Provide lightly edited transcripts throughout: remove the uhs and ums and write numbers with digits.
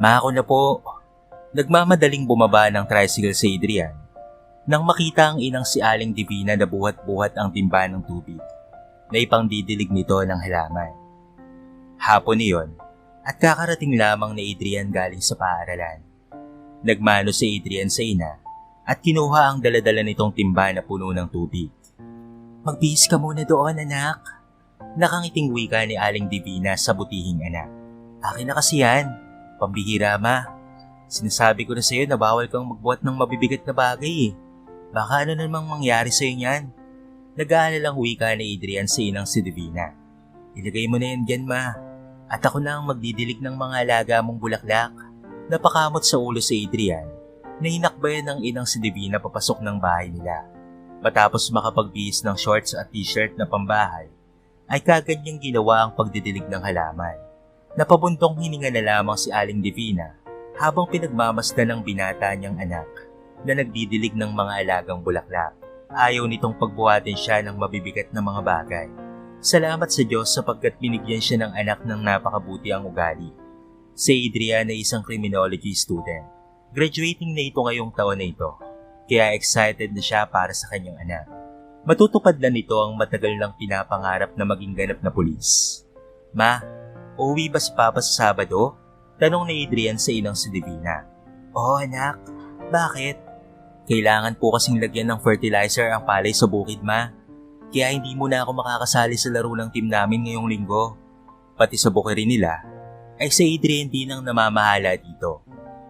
Mako na po. Nagmamadaling bumaba ng tricycle si Adrian nang makita ang inang si Aling Divina na buhat-buhat ang timba ng tubig na ipangdidilig nito ng halaman. Hapon niyon at kakarating lamang ni Adrian galing sa paaralan. Nagmano si Adrian sa ina at kinuha ang daladala nitong timba na puno ng tubig. Magbihis ka muna doon, anak. Nakangiting wika ni Aling Divina sa butihing anak. Akin na kasi yan. Pambihira, ma. Sinasabi ko na sa'yo na bawal kang magbuhat ng mabibigat na bagay eh. Baka ano namang mangyari sa'yo niyan. Nag-aalalang wika ni Adrian sa inang si Divina. Ilagay mo na yan dyan, ma. At ako na ang magdidilig ng mga alaga mong bulaklak. Napakamot sa ulo si Adrian na hinakbayan ng inang si Divina papasok ng bahay nila. Matapos makapagbihis ng shorts at t-shirt na pambahay, ay kagad niyang ginawa ang pagdidilig ng halaman. Napabuntong hininga na lamang si Aling Divina habang pinagmamasdan ng binata niyang anak na nagdidilig ng mga alagang bulaklak. Ayaw nitong pagbuhatin siya ng mabibigat na mga bagay. Salamat sa Diyos sapagkat binigyan siya ng anak ng napakabuti ang ugali. Si Adrian ay isang criminology student. Graduating na ito ngayong taon na ito, kaya excited na siya para sa kanyang anak. Matutupad na nito ang matagal nang pinapangarap na maging ganap na pulis. Ma, uuwi ba si Papa sa Sabado? Tanong ni Adrian sa inang si Divina. Oo anak, bakit? Kailangan po kasing lagyan ng fertilizer ang palay sa bukid, ma. Kaya hindi mo na ako makakasali sa laro ng team namin ngayong linggo. Pati sa bukirin nila, ay si Adrian din ang namamahala dito.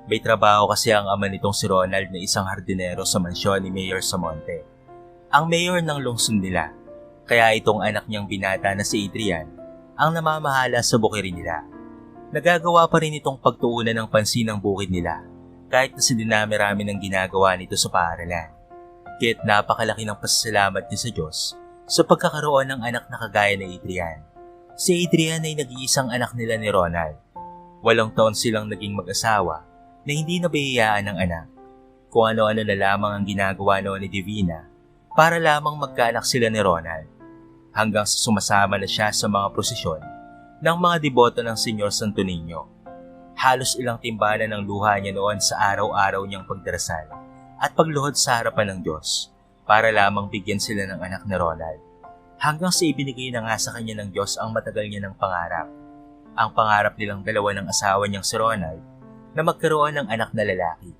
May trabaho kasi ang ama nitong si Ronald na isang hardinero sa mansyon ni Mayor Samonte. Ang mayor ng lungsod nila, kaya itong anak niyang binata na si Adrian ang namamahala sa bukirin nila. Nagagawa pa rin itong pagtuunan ng pansin ng bukid nila kahit na si dinami-rami ng ginagawa nito sa paaralan. Kaya't napakalaki ng pasasalamat niya sa Diyos sa pagkakaroon ng anak na kagaya ni Adrian. Si Adrian ay nag-iisang anak nila ni Ronald. 8 taon silang naging mag-asawa na hindi nabihiyaan ng anak. Kung ano-ano na lamang ang ginagawa noon ni Divina para lamang magkaanak sila ni Ronald. Hanggang sa sumasama na siya sa mga prosesyon ng mga deboto ng Senyor Santo Niño. Halos ilang timbalan ng luha niya noon sa araw-araw niyang pagdarasal at pagluhod sa harapan ng Diyos para lamang bigyan sila ng anak ni Ronald. Hanggang sa ibinigay na nga sa kanya ng Diyos ang matagal niya ng pangarap. Ang pangarap nilang dalawa ng asawa niyang si Ronald na magkaroon ng anak na lalaki.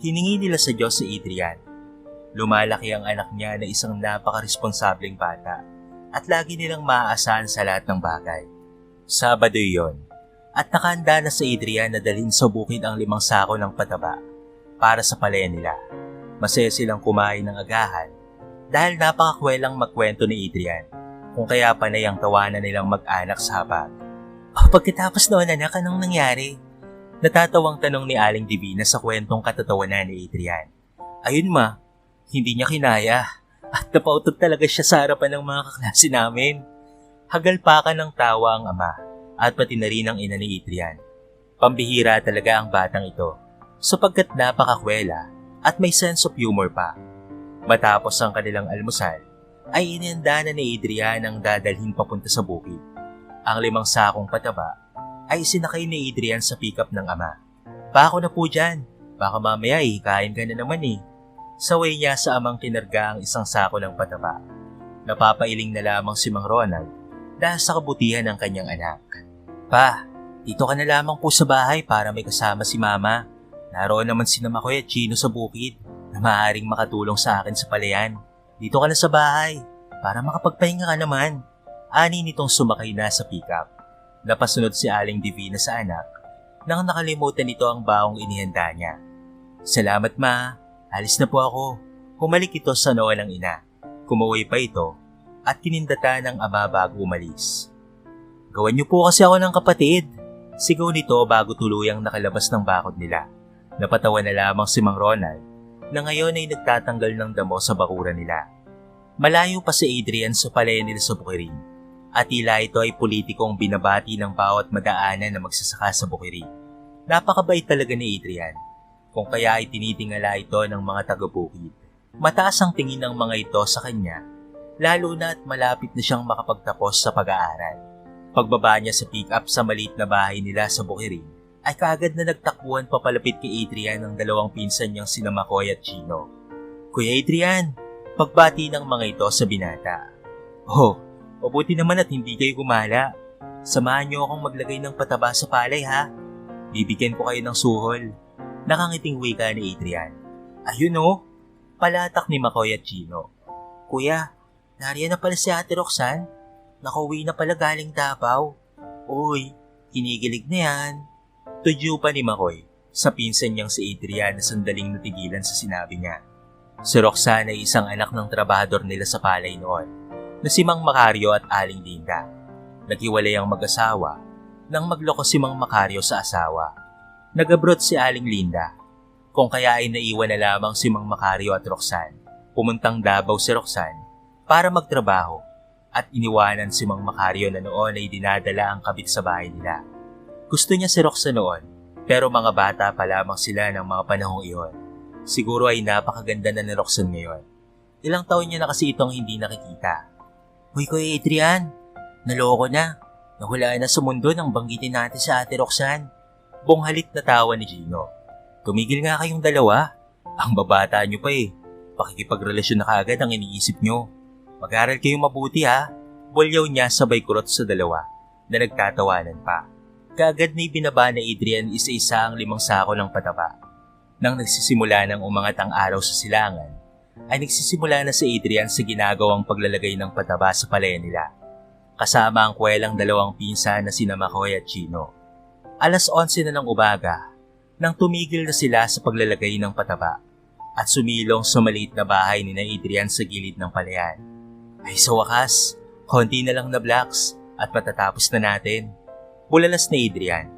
Hiningi nila sa Diyos si Adrian. Lumalaki ang anak niya na isang napaka-responsableng bata at lagi nilang maaasahan sa lahat ng bagay. Sabado yon at nakahanda na si Adrian na dalhin sa bukid ang 5 sako ng pataba para sa palaya nila. Masaya silang kumain ng agahan dahil napakakwelang magkwento ni Adrian kung kaya panay ang tawanan nilang mag-anak sa habag. Pagkatapos noon anak, anong nangyari? Natatawang tanong ni Aling Divina sa kwentong katatawanan ni Adrian. Ayun ma, hindi niya kinaya at napautot talaga siya sa harapan ng mga kaklase namin. Hagalpakan ng tawa ang ama at pati na rin ang ina ni Adrian. Pambihira talaga ang batang ito sapagkat napakakwela at may sense of humor pa. Matapos ang kanilang almusal, ay inihanda na ni Adrian ang dadalhin papunta sa bukid. Ang 5 sakong pataba ay isinakay ni Adrian sa pick-up ng ama. Pako na po dyan, baka mamaya kain ka na naman eh. Saway niya sa amang kinarga ang 1 sako ng pataba. Napapailing na lamang si Mang Ronald dahil sa kabutihan ng kanyang anak. Pa, dito ka na lamang po sa bahay para may kasama si mama. Naroon naman si Makoy at Chino sa bukid na maaaring makatulong sa akin sa palayan. Dito ka na sa bahay para makapagpahinga ka naman. Ani nitong sumakay na sa pick-up. Napasunod si Aling Divina sa anak nang nakalimutan nito ang baong inihanda niya. Salamat ma, alis na po ako. Humalik ito sa noo ng ina. Kumaway pa ito at kinindata ng ama bago umalis. Gawan niyo po kasi ako ng kapatid. Sigaw nito bago tuluyang nakalabas ng bakod nila. Napatawa na lamang si Mang Ronald na ngayon ay nagtatanggal ng damo sa bakuran nila. Malayo pa si Adrian sa palaya nila sa bukirin at tila ito ay politikong binabati ng bawat madaanan na magsasaka sa bukirin. Napakabait talaga ni Adrian kung kaya ay tinitingala ito ng mga taga-bukid. Mataas ang tingin ng mga ito sa kanya lalo na at malapit na siyang makapagtapos sa pag-aaral. Pagbaba niya sa pick-up sa maliit na bahay nila sa bukirin ay kaagad na nagtakbuhan papalapit kay Adrian ng dalawang pinsan niyang sina Makoy at Gino. Kuya Adrian, pagbati ng mga ito sa binata. Oh, mabuti naman at hindi kayo gumala. Samahan niyo akong maglagay ng pataba sa palay ha. Bibigyan ko kayo ng suhol. Nakangiting wika ni Adrian. Ayun oh, palatak ni Makoy at Gino. Kuya, nariyan na pala si Ate Roxanne. Nakauwi na pala galing Davao. Uy, kinikilig na yan. Tudyo pa ni Makoy sa pinsan niyang si Adrian na sandaling natigilan sa sinabi niya. Si Roxanne ay isang anak ng trabahador nila sa palay noon na si Mang Macario at Aling Linda. Naghiwalay ang mag-asawa nang magloko si Mang Macario sa asawa. Nag-abroad si Aling Linda, kung kaya ay naiwan na lamang si Mang Macario at Roxanne. Pumuntang Davao si Roxanne para magtrabaho at iniwanan si Mang Macario na noon ay dinadala ang kabit sa bahay nila. Gusto niya si Roxanne noon, pero mga bata pa lamang sila ng mga panahong iyon. Siguro ay napakaganda na ni Roxanne ngayon. Ilang taon niya na kasi itong hindi nakikita. Uy Kuya Adrian, naloko na. Nahulaan na sa mundo nang banggitin natin sa Ate Roxanne. Bonghalit na tawa ni Gino. Tumigil nga kayong dalawa. Ang babata niyo pa eh. Pakikipagrelasyon na kaagad ang iniisip niyo. Mag-aral kayong mabuti ha. Bulyaw niya sabay kurot sa dalawa na nagtatawanan pa. Kaagad na ibinaba na Adrian isa-isa ang 5 sako ng pataba. Nang nagsisimula ng umangat ang araw sa silangan, ay nagsisimula na si Adrian sa ginagawang paglalagay ng pataba sa palaya nila. Kasama ang kwelang 2 pinsan na sina Makoy at Gino. 11:00 na ng umaga nang tumigil na sila sa paglalagay ng pataba at sumilong sa maliit na bahay ni Adrian sa gilid ng palayan. Ay sa wakas, konti na lang na blocks at matatapos na natin. Bulalas ni Adrian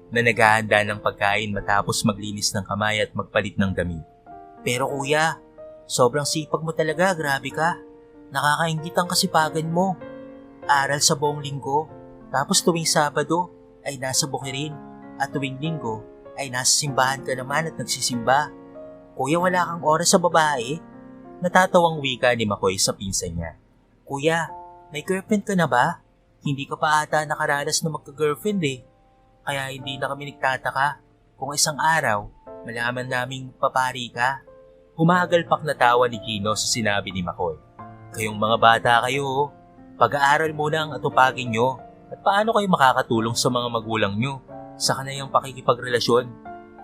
na naghahanda ng pagkain matapos maglinis ng kamay at magpalit ng damit. Pero kuya, sobrang sipag mo talaga, grabe ka. Nakakaingit ang kasipagan mo. Aral sa buong linggo, tapos tuwing Sabado ay nasa bukirin at tuwing Linggo ay nasa simbahan ka naman at nagsisimba. Kuya, wala kang oras sa babae? Natatawang wika ni Makoy sa pinsan niya. Kuya, may girlfriend ka na ba? Hindi ka pa ata nakaranas na magka-girlfriend eh. Kaya hindi na kami nagtataka kung isang araw malaman naming papari ka. Humagalpak na tawa ni Gino sa sinabi ni Makoy. Kayong mga bata kayo, pag-aaral muna ang atupagin nyo at paano kayo makakatulong sa mga magulang nyo sa kanayang pakikipagrelasyon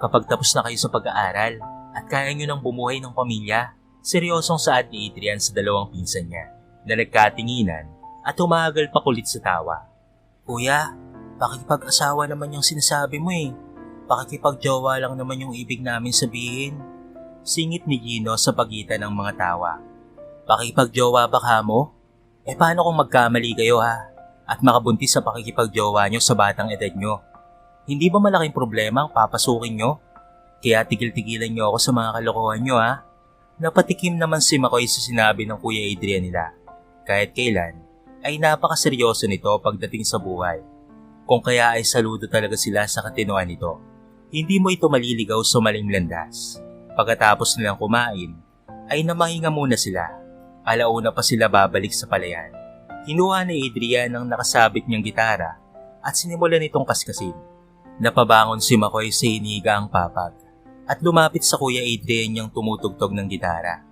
kapag tapos na kayo sa pag-aaral at kaya nyo nang bumuhay ng pamilya. Seryosong saad ni Adrian sa 2 pinsan niya na nagkatinginan at humagal pa kulit sa tawa. Kuya, pakikipag-asawa naman yung sinasabi mo eh. Pakikipag-jowa lang naman yung ibig namin sabihin. Singit ni Gino sa pagitan ng mga tawa. Pakikipag-jowa ba ka mo? Eh paano kung magkamali kayo ha? At makabuntis sa pakikipag-jowa nyo sa batang edad nyo? Hindi ba malaking problema ang papasukin nyo? Kaya tigil-tigilan nyo ako sa mga kalokohan nyo ha? Napatikim naman si Makoy sa sinabi ng Kuya Adrian nila. Kahit kailan, ay napakaseryoso nito pagdating sa buhay. Kung kaya ay saludo talaga sila sa katinuan nito. Hindi mo ito maliligaw sa maling landas. Pagkatapos nilang kumain, ay namahinga muna sila. Alauna pa sila babalik sa palayan. Kinuha ni Adrian ang nakasabit niyang gitara at sinimulan nitong kaskasin. Napabangon si Makoy sa hinigaang papag at lumapit sa Kuya Adrian niyang tumutugtog ng gitara.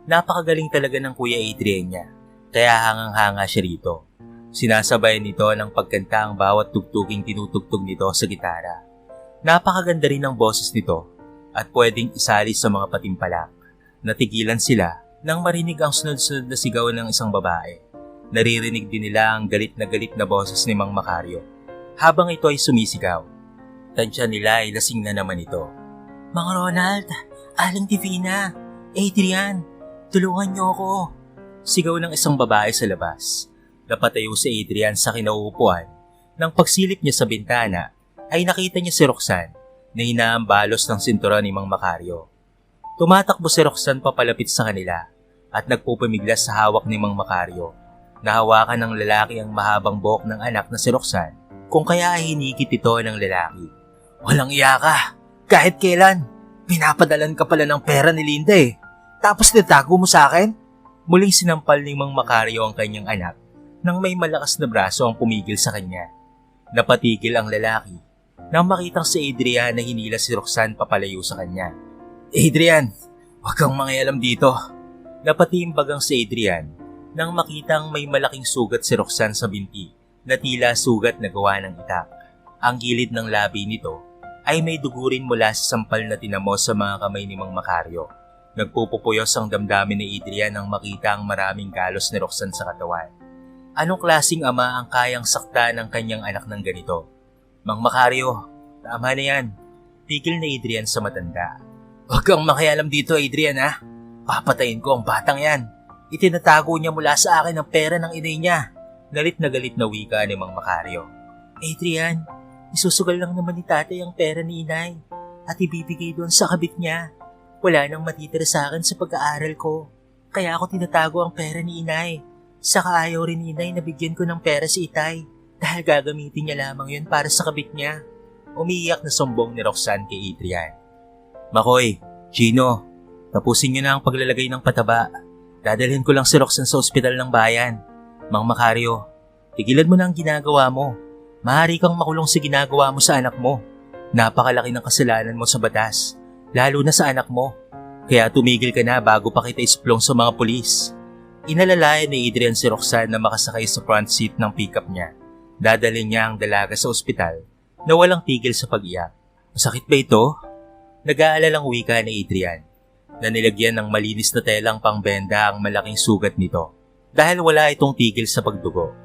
Napakagaling talaga ng Kuya Adrian niya. Kaya hangang-hanga siya rito. Sinasabayan nito ng pagkanta ang bawat tugtuging tinutugtog nito sa gitara. Napakaganda rin ng boses nito at pwedeng isali sa mga patimpalak. Natigilan sila nang marinig ang sunod-sunod na sigaw ng isang babae. Naririnig din nila ang galit na boses ni Mang Macario. Habang ito ay sumisigaw, tansya nila ay lasing na naman ito. Mang Ronald, Aling Divina, Adrian, tulungan niyo ako. Sigaw ng isang babae sa labas. Napatayo si Adrian sa kinauupuan. Nang pagsilip niya sa bintana, ay nakita niya si Roxanne na inaambalos ng sinturon ni Mang Macario. Tumatakbo si Roxanne papalapit sa kanila at nagpupumiglas sa hawak ni Mang Macario. Nahawakan ng lalaki ang mahabang buhok ng anak na si Roxanne, kung kaya ay hinigit ito ng lalaki. Walang iya ka! Kahit kailan, pinapadalan ka pala ng pera ni Linda eh. Tapos nitago mo sa akin? Muling sinampal ni Mang Macario ang kanyang anak nang may malakas na braso ang pumigil sa kanya. Napatigil ang lalaki nang makitang si Adrian na hinila si Roxanne papalayo sa kanya. Adrian, huwag kang mangialam dito. Napatiimbagang si Adrian nang makitang may malaking sugat si Roxanne sa binti na tila sugat na gawa ng itak. Ang gilid ng labi nito ay may dugo rin mula sa sampal na tinamo sa mga kamay ni Mang Macario. Nagpupupuyos ang damdamin ni Adrian nang makita ang maraming galos ni Roxanne sa katawan. Anong klaseng ama ang kayang sakta ng kanyang anak ng ganito? Mang Macario, tama na yan. Tigil na Adrian sa matanda. Huwag kang makialam dito, Adrian ha. Papatayin ko ang batang yan. Itinatago niya mula sa akin ang pera ng inay niya. Galit na wika ni Mang Macario. Adrian, isusugal lang naman ni tatay ang pera ni inay at ibibigay doon sa kabit niya. Wala nang matitira sa akin sa pag-aaral ko. Kaya ako tinatago ang pera ni inay. Saka ayaw rin ni inay na bigyan ko ng pera si itay dahil gagamitin niya lamang yun para sa kabit niya. Umiiyak na sumbong ni Roxanne kay Adrian. Makoy, Gino, tapusin niyo na ang paglalagay ng pataba. Dadalhin ko lang si Roxanne sa ospital ng bayan. Mang Macario, tigilan mo na ang ginagawa mo. Maaari kang makulong sa ginagawa mo sa anak mo. Napakalaki ng kasalanan mo sa batas, lalo na sa anak mo. Kaya tumigil ka na bago pa kita isplong sa mga pulis. Inalalayan ni Adrian si Roxanne na makasakay sa front seat ng pickup niya. Dadalhin niya ang dalaga sa ospital na walang tigil sa pag-iyak. Masakit ba ito? Nag-aalalang wika ni Adrian na nilagyan ng malinis na telang pangbenda ang malaking sugat nito dahil wala itong tigil sa pagdugo.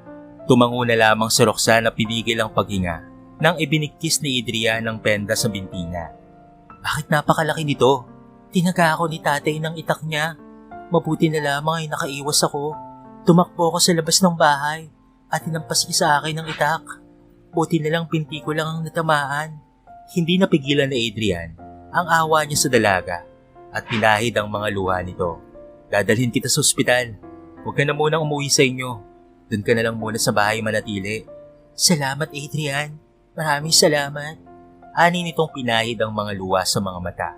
Tumango na lamang si Roxanne na pinigil ang paghinga nang ibinikis ni Adrian ng penda sa binti niya. Bakit napakalaki nito? Tinaga ako ni tatay ng itak niya. Mabuti na lamang ay nakaiwas ako. Tumakbo ako sa labas ng bahay at hinampas niya sa akin ng itak. Buti na lang binti ko lang ang natamaan. Hindi napigilan ni Adrian ang awa niya sa dalaga at pinahid ang mga luha nito. Dadalhin kita sa ospital. Huwag ka na munang umuwi sa inyo. Doon ka na lang muna sa bahay manatili. Salamat, Adrian. Maraming salamat. Ani nitong pinahid ang mga luha sa mga mata.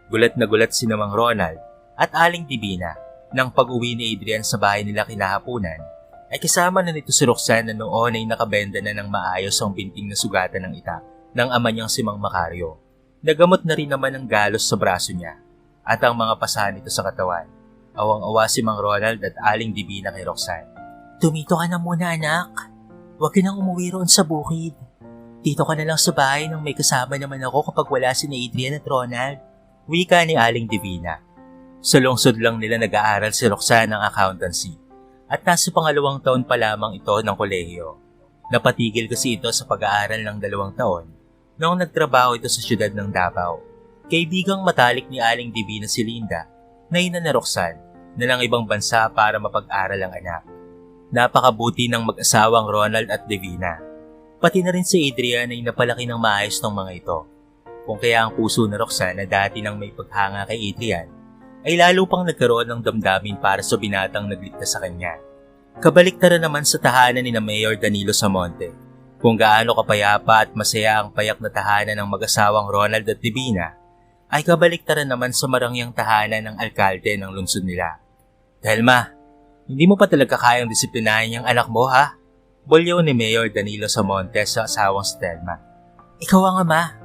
Gulat na gulat si Mang Ronald at Aling Divina nang pag-uwi ni Adrian sa bahay nila kinahaponan ay kasama na nito si Roxanne na noon ay nakabenda na ng maayos ang binting na sugatan ng itak ng ama niyang si Mang Macario. Nagamot na rin naman ang galos sa braso niya at ang mga pasahan nito sa katawan. Awang-awa si Mang Ronald at Aling Divina kay Roxanne. Tumito ka na muna anak. Huwag ka nang umuwi roon sa bukid. Dito ka na lang sa bahay nang may kasama naman ako kapag wala si Adrian at Ronald. Wika ni Aling Divina. Sa lungsod lang nila nag-aaral si Roxanne ng accountancy at nasa pangalawang taon pa lamang ito ng kolehiyo. Napatigil kasi ito sa pag-aaral ng 2 taon noong nagtrabaho ito sa siyudad ng Davao. Kaibigang matalik ni Aling Divina si Linda na ina ni Roxanne na lang ibang bansa para mapag-aral ang anak. Napakabuti ng mag-asawang Ronald at Divina. Pati na rin si Adrian ay napalaki ng maayos ng mga ito. Kung kaya ang puso ni Roxanne na dati nang may paghanga kay Adrian, ay lalo pang nagkaroon ng damdamin para sa binatang nagligtas sa kanya. Kabaliktaran naman sa tahanan ni Mayor Danilo Samonte, kung gaano kapayapa at masaya ang payak na tahanan ng mag-asawang Ronald at Divina, ay kabaliktaran naman sa marangyang tahanan ng alkalde ng lungsod nila. Telma, hindi mo pa talaga kayang disiplinahin yung anak mo ha? Bulyaw ni Mayor Danilo Samonte sa asawang si Telma. Ikaw ang ama,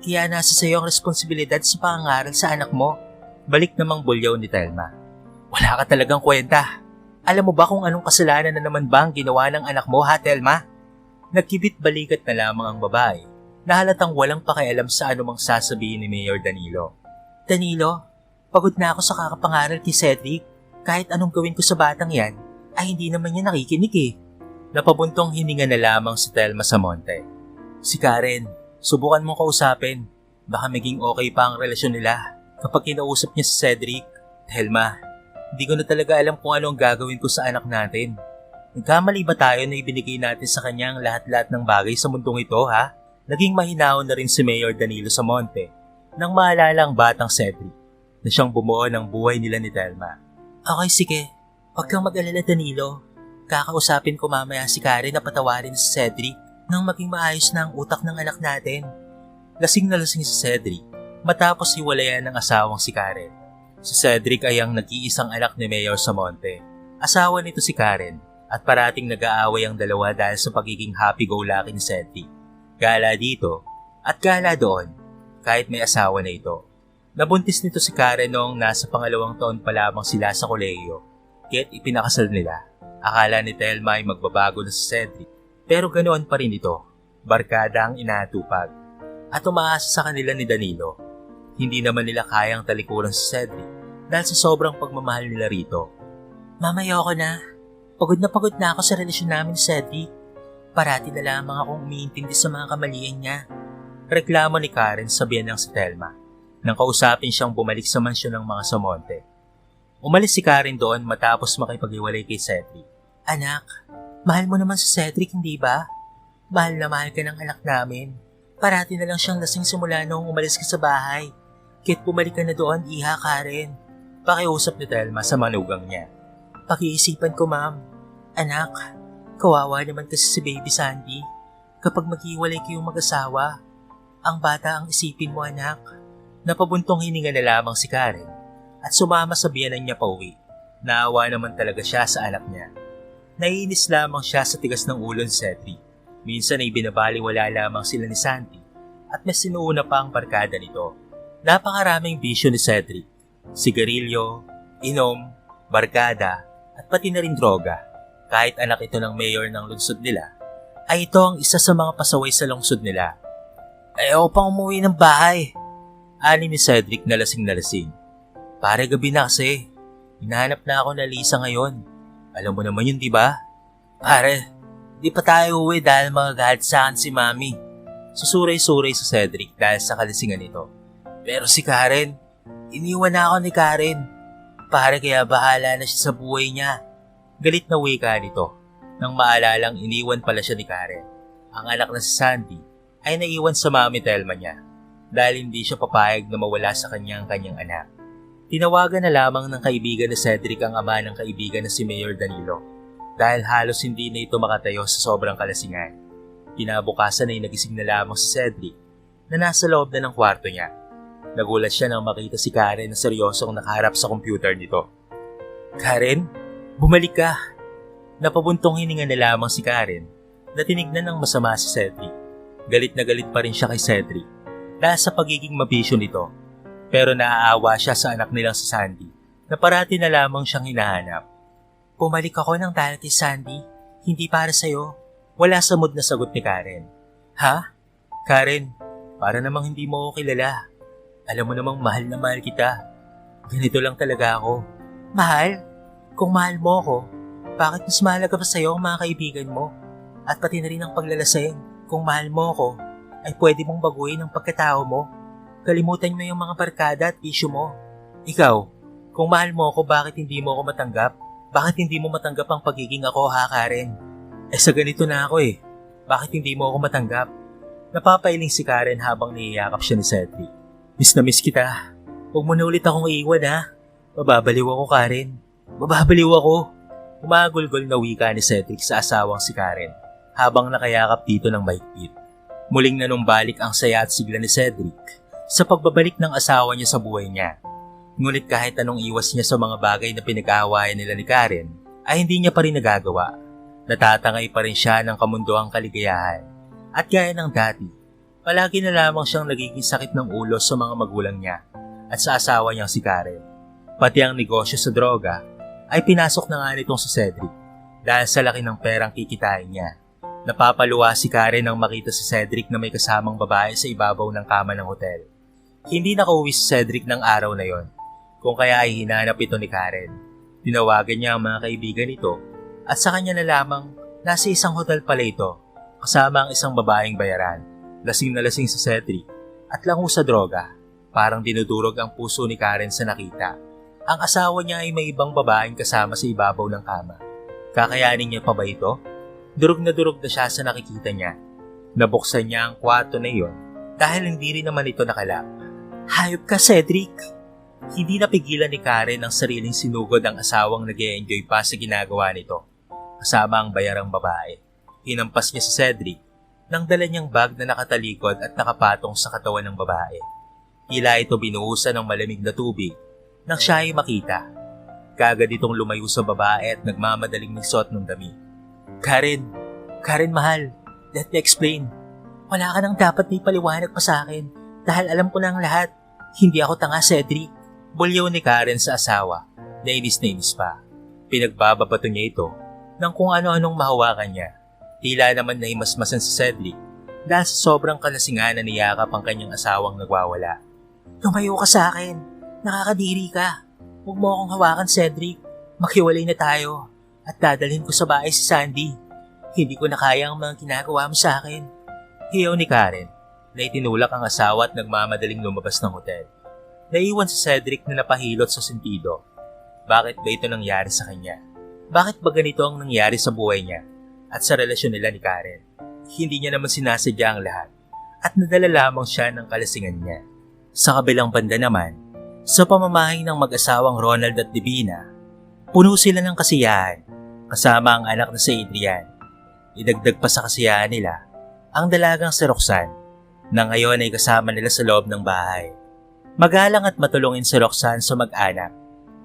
kaya nasa sayo ang responsibilidad sa pangangaral sa anak mo. Balik namang bulyaw ni Telma. Wala ka talagang kwenta. Alam mo ba kung anong kasalanan na naman ba ang ginawa ng anak mo ha, Telma? Nagkibit balikat na lamang ang babae na halatang walang pakialam sa anumang sasabihin ni Mayor Danilo. Danilo, pagod na ako sa kakapangaral kay Cedric. Kahit anong gawin ko sa batang yan, ay hindi naman niya nakikinig eh. Napabuntong hininga na lamang si Telma Samonte. Si Karen, subukan mong kausapin. Baka maging okay pa ang relasyon nila kapag kinausap niya si Cedric. Telma, hindi ko na talaga alam kung ano ang gagawin ko sa anak natin. Nagkamali ba tayo na ibinigay natin sa kanya ang lahat-lahat ng bagay sa mundong ito ha? Naging mahinahon na rin si Mayor Danilo Samonte nang maalala ang batang Cedric na siyang bumuo ng buhay nila ni Telma. Okay, sige. Huwag kang mag-alala, Danilo. Kakausapin ko mamaya si Karen na patawarin si Cedric nang maging maayos na ang utak ng anak natin. Lasing na lasing si Cedric matapos hiwalayan ng asawang si Karen. Si Cedric ay ang nag-iisang anak ni Mayor Samonte. Asawa nito si Karen at parating nag-aaway ang dalawa dahil sa pagiging happy-go-lucky ni Cedric. Gala dito At gala doon, kahit may asawa na ito. Nabuntis nito si Karen noong nasa pangalawang taon pa lamang sila sa kolehiyo, kaya't ipinakasal nila. Akala ni Telma ay magbabago na si Cedric, pero ganoon pa rin ito, barkada ang inaatupag. At umaasa sa kanila ni Danilo. Hindi naman nila kayang talikuran si Cedric dahil sa sobrang pagmamahal nila rito. Mama, ayoko na. Pagod na ako sa relasyon namin ni Cedric. Parati na lamang akong umiintindi sa mga kamalian niya. Reklamo ni Karen sa biyanang si Telma nang kausapin siyang bumalik sa mansyon ng mga Samonte. Umalis si Karen doon matapos makipag-iwalay kay Cedric. Anak, mahal mo naman si Cedric, hindi ba? Mahal na mahal ka ng anak namin. Parati na lang siyang lasing simula noong umalis ka sa bahay. Kaya't bumalik ka na doon, iha Karen. Pakiusap ni Telma sa manugang niya. Pakiisipan ko, ma'am. Anak, kawawa naman kasi si Baby Sandy. Kapag maghiwalay kayong mag-asawa, ang bata ang isipin mo, anak. Napabuntong hininga na lamang si Karen at sumama sa biyanan niya pauwi. Naawa naman talaga siya sa anak niya. Naiinis lamang siya sa tigas ng ulo ni Cedric. Minsan ay binabaliwala lamang sila ni Sandy at mas sinuuna pa ang barkada nito. Napakaraming bisyo ni Cedric. Sigarilyo, inom, barkada at pati na rin droga. Kahit anak ito ng mayor ng lungsod nila, ay ito ang isa sa mga pasaway sa lungsod nila. Ayaw pang umuwi ng bahay. Ani ni Cedric na lasing. Pare, gabi na kasi. Hinahanap na ako na Lisa ngayon. Alam mo naman yun, di ba? Pare, di pa tayo uwi dahil magagalit sa akin si Mami. Susuray-suray sa Cedric dahil sa kalisingan nito. Pero si Karen, iniwan na ako ni Karen. Pare, kaya bahala na siya sa buhay niya. Galit na wika nito nang maalalang iniwan pala siya ni Karen. Ang anak na si Sandy ay naiwan sa Mami Telma niya dahil hindi siya papayag na mawala sa kanyang anak. Tinawagan na lamang ng kaibigan ni Cedric ang ama ng kaibigan na si Mayor Danilo dahil halos hindi na ito makatayo sa sobrang kalasingan. Kinabukasan ay nagising na lamang si Cedric na nasa loob na ng kwarto niya. Nagulat siya nang makita si Karen na seryosong nakaharap sa computer nito. Karen, bumalik ka! Napabuntong hininga na lamang si Karen na tinignan ng masama si Cedric. Galit na galit pa rin siya kay Cedric dahil sa pagiging mabisyo nito. Pero naaawa siya sa anak nilang si Sandy na parati na lamang siyang hinahanap. Pumalik ako ng dahil kay Sandy, hindi para sa'yo. Wala sa mood na sagot ni Karen. Ha? Karen, para namang hindi mo ako kilala. Alam mo namang mahal na mahal kita. Ganito lang talaga ako. Mahal? Kung mahal mo ako, bakit mas mahalaga pa sa'yo ang mga kaibigan mo? At pati na rin ang paglalasing. Kung mahal mo ako, ay pwede mong baguhin ang pagkatao mo. Kalimutan mo yung mga barkada at bisyo mo. Ikaw, kung mahal mo ako, bakit hindi mo ako matanggap? Bakit hindi mo matanggap ang pagiging ako, ha, Karen? Sa ganito na ako eh. Bakit hindi mo ako matanggap? Napapailing si Karen habang niyayakap siya ni Cedric. Miss na miss kita. Huwag mo na ulit akong iiwan, ha? Mababaliw ako, Karen. Mababaliw ako. Umagulgol na wika ni Cedric sa asawang si Karen habang nakayakap dito ng mahigpit. Muling nanumbalik ang saya at sigla ni Cedric sa pagbabalik ng asawa niya sa buhay niya. Ngunit kahit anong iwas niya sa mga bagay na pinag-aawayan nila ni Karen, ay hindi niya pa rin nagagawa. Natatangay pa rin siya ng kamunduang kaligayahan. At gaya ng dati, palagi na lamang siyang nagiging sakit ng ulo sa mga magulang niya at sa asawa niyang si Karen. Pati ang negosyo sa droga ay pinasok na nga nitong si Cedric dahil sa laki ng perang kikitain niya. Napapaluwa si Karen nang makita si Cedric na may kasamang babae sa ibabaw ng kama ng hotel. Hindi nakauwi si Cedric ng araw na yon, kung kaya ay hinanap ito ni Karen. Tinawagan niya ang mga kaibigan nito at sa kanya na lamang nasa isang hotel pala ito kasama ang isang babaeng bayaran. Lasing na lasing si Cedric at lango sa droga. Parang dinudurog ang puso ni Karen sa nakita. Ang asawa niya ay may ibang babaeng kasama sa ibabaw ng kama. Kakayanin niya pa ba ito? Durog na siya sa nakikita niya. Nabuksan niya ang kwarto na iyon dahil hindi rin naman ito nakalak. Hayop ka, Cedric! Hindi napigilan ni Karen ang sariling sinugod ang asawang nag-e-enjoy pa sa ginagawa nito. Kasama ang bayarang babae. Hinampas niya si Cedric nang dala niyang bag na nakatalikod at nakapatong sa katawan ng babae. Tila ito binuhusan ng malamig na tubig nang siya ay makita. Kagad itong lumayo sa babae at nagmamadaling magsuot ng dami. Karen mahal, let me explain. Wala ka nang dapat na ipaliwanag pa sa akin dahil alam ko na ang lahat. Hindi ako tanga, Cedric. Bulyaw ni Karen sa asawa. Nainis na inis pa. Pinagbababato niya ito ng kung ano-anong mahawakan niya. Tila naman nahimasmasan si Cedric dahil sa sobrang kalasingan na niyakap ang kanyang asawang nagwawala. Lumayo ka sa akin. Nakakadiri ka. Huwag mo akong hawakan, Cedric. Makiwalay na tayo at dadalhin ko sa bahay si Sandy. Hindi ko na kaya ang mga ginagawa mo sa akin. Hiyaw ni Karen na itinulak ang asawa at nagmamadaling lumabas ng hotel. Naiwan si Cedric na napahilot sa sentido. Bakit ba ito nangyari sa kanya? Bakit ba ganito ang nangyari sa buhay niya at sa relasyon nila ni Karen? Hindi niya naman sinasadya ang lahat at nadala lamang siya ng kalasingan niya. Sa kabilang banda naman, sa pamamahay ng mag-asawang Ronald at Divina, puno sila ng kasiyahan kasama ang anak na si Adrian. Idagdag pa sa kasiyahan nila ang dalagang si Roxanne na ngayon ay kasama nila sa loob ng bahay. Magalang at matulungin si Roxanne sa mag-anak,